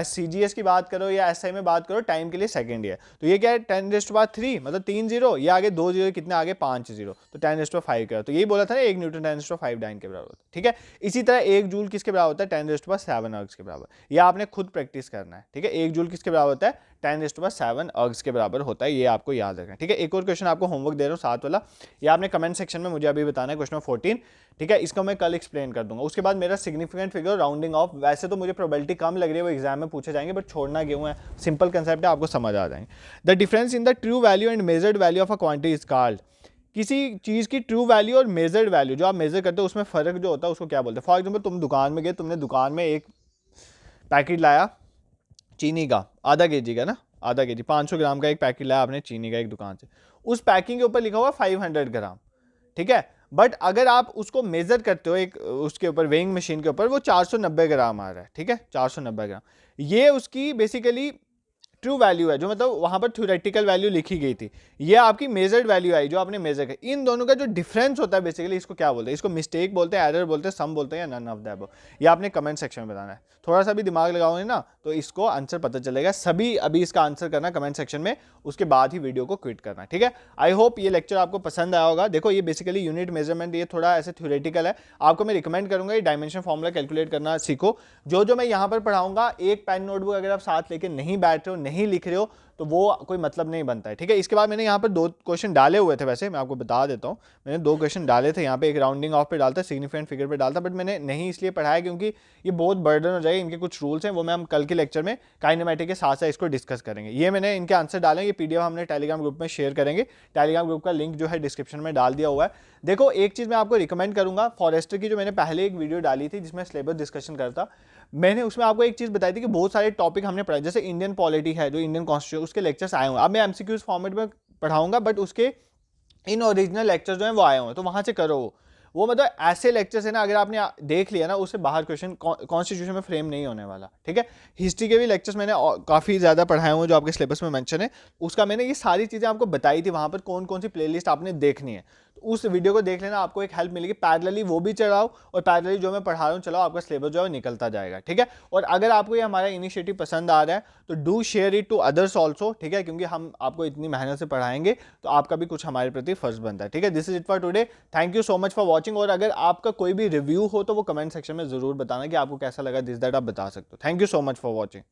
A: सीजीएस की बात करो या एसआई में बात करो, टाइम के लिए सेकंड है। तो ये क्या है? 10⁻³ मतलब 3 जीरो, ये आगे 2 जीरो, कितने आगे? 5 जीरो। तो 10⁵ का। तो यही बोला था ना, 1 न्यूटन 10⁵ डाइन के बराबर होता है। ठीक है, इसी तरह 1 जूल किसके बराबर होता है? 10⁻7 अर्ग्स के बराबर। ये आपने खुद प्रैक्टिस करना है। ठीक है, 1 जूल किसके बराबर होता है? 10⁻7 अर्ग्स के बराबर होता है, ये आपको याद रखना है। ठीक है, एक और क्वेश्चन आपको होमवर्क दे रहा हूँ, 7 वाला, ये आपने कमेंट सेक्शन में मुझे अभी बताना है, क्वेश्चन 14। ठीक है, इसको मैं कल एक्सप्लेन कर दूंगा। उसके बाद मेरा सिग्निफिकेंट फिगर, राउंडिंग ऑफ, वैसे तो मुझे प्रोबेबिलिटी कम लग रही है वो एग्जाम में पूछे जाएंगे, बट छोड़ना क्यों है, सिंपल कंसेप्ट है, आपको समझ आ जाएंगे। The difference in the true value and measured value of a quantity is called. किसी चीज़ की ट्रू वैल्यू और मेजर्ड वैल्यू, जो आप मेजर करते हो उसमें फर्क जो होता है उसको क्या बोलते हैं? फॉर एग्जाम्पल तुम दुकान में गए, तुमने दुकान में एक पैकेट लाया चीनी का, आधा केजी का ना, आधा केजी 500 ग्राम का एक पैकेट लाया आपने चीनी का एक दुकान से। उस पैकिंग के ऊपर लिखा हुआ 500 ग्राम। ठीक है, बट अगर आप उसको मेजर करते हो एक उसके ऊपर वेइंग मशीन के ऊपर, वो 490 ग्राम आ रहा है। ठीक है, 490 ग्राम, ये उसकी बेसिकली ट्रू वैल्यू है, जो मतलब वहां पर थ्योरेटिकल वैल्यू लिखी गई थी। ये आपकी मेजर्ड वैल्यू आई जो आपने मेजर की। इन दोनों का जो डिफरेंस होता है बेसिकली, इसको क्या बोलते हैं? इसको मिस्टेक बोलते हैं, एरर बोलते हैं, सम बोलते हैं, या नन ऑफ द अबव। ये आपने कमेंट सेक्शन में बताना है। थोड़ा सा भी दिमाग लगाओगे ना तो इसको आंसर पता चलेगा। सभी अभी इसका आंसर करना कमेंट सेक्शन में, उसके बाद ही वीडियो को क्विट करना। ठीक है, आई होप ये लेक्चर आपको पसंद आया होगा। देखो ये बेसिकली यूनिट मेजरमेंट, ये थोड़ा ऐसे थ्योरेटिकल है, आपको मैं रिकमेंड करूंगा ये डायमेंशन फॉर्मूला कैलकुलेट करना सीखो। जो मैं यहाँ पर पढ़ाऊंगा, एक पेन नोटबुक अगर आप साथ लेके नहीं बैठ रहे हो, नहीं लिख रहे हो, तो वो कोई मतलब नहीं बनता है। ठीक है, इसके बाद मैंने यहाँ पर 2 क्वेश्चन डाले हुए थे, वैसे मैं आपको बता देता हूँ, मैंने 2 क्वेश्चन डाले थे यहाँ पे, एक राउंडिंग ऑफ पे डालता, सिग्निफिकेंट फिगर पे डालता, बट मैंने नहीं इसलिए पढ़ाया क्योंकि ये बहुत बर्डन हो जाएगा। इनके कुछ रूल्स हैं, वो मैं हम कल के लेक्चर में काइनेमेटिक के साथ साथ इसको डिस्कस करेंगे। ये मैंने इनके आंसर डाले, ये पीडीएफ हमने टेलीग्राम ग्रुप में शेयर करेंगे। टेलीग्राम ग्रुप का लिंक जो है डिस्क्रिप्शन में डाल दिया हुआ है। देखो एक चीज़ मैं आपको रिकमेंड करूंगा, फॉरेस्टर की जो मैंने पहले एक वीडियो डाली थी जिसमें सिलेबस डिस्कशन करता, मैंने उसमें आपको एक चीज़ बताई थी कि बहुत सारे टॉपिक हमने पढ़ाए, जैसे इंडियन पॉलिटी है, जो इंडियन कॉन्स्टिट्यूशन, उसके लेक्चर्स आए हुए हैं। अब मैं एमसीक्यूज फॉर्मेट में पढ़ाऊंगा, बट उसके इन ओरिजिनल लेक्चर जो हैं वो आए हुए हैं, तो वहाँ से करो। वो मतलब ऐसे लेक्चर्स है ना, अगर आपने देख लिया ना, उससे बाहर क्वेश्चन कॉन्स्टिट्यूशन में फ्रेम नहीं होने वाला, ठीक है। हिस्ट्री के भी लेक्चर्स मैंने काफ़ी ज़्यादा पढ़ाए हुए जो आपके सिलेबस में मेंशन है, उसका मैंने ये सारी चीज़ें आपको बताई थी, वहाँ पर कौन कौन सी प्लेलिस्ट आपने देखनी है, तो उस वीडियो को देख लेना, आपको एक हेल्प मिलेगी। पैरेलली वो भी चलाओ और पैरेलली जो मैं पढ़ा रहा हूँ चलाओ, आपका सिलेबस जो है निकलता जाएगा, ठीक है। और अगर आपको ये हमारा इनिशिएटिव पसंद आ रहा है तो do share it to others also, ठीक है, क्योंकि हम आपको इतनी मेहनत से पढ़ाएंगे तो आपका भी कुछ हमारे प्रति फर्ज बनता है, ठीक है। This is it for today, thank you so much for watching. और अगर आपका कोई भी रिव्यू हो तो वो कमेंट सेक्शन में जरूर बताना कि आपको कैसा लगा, दिस दैट आप बता सकते हो। Thank you so much for watching.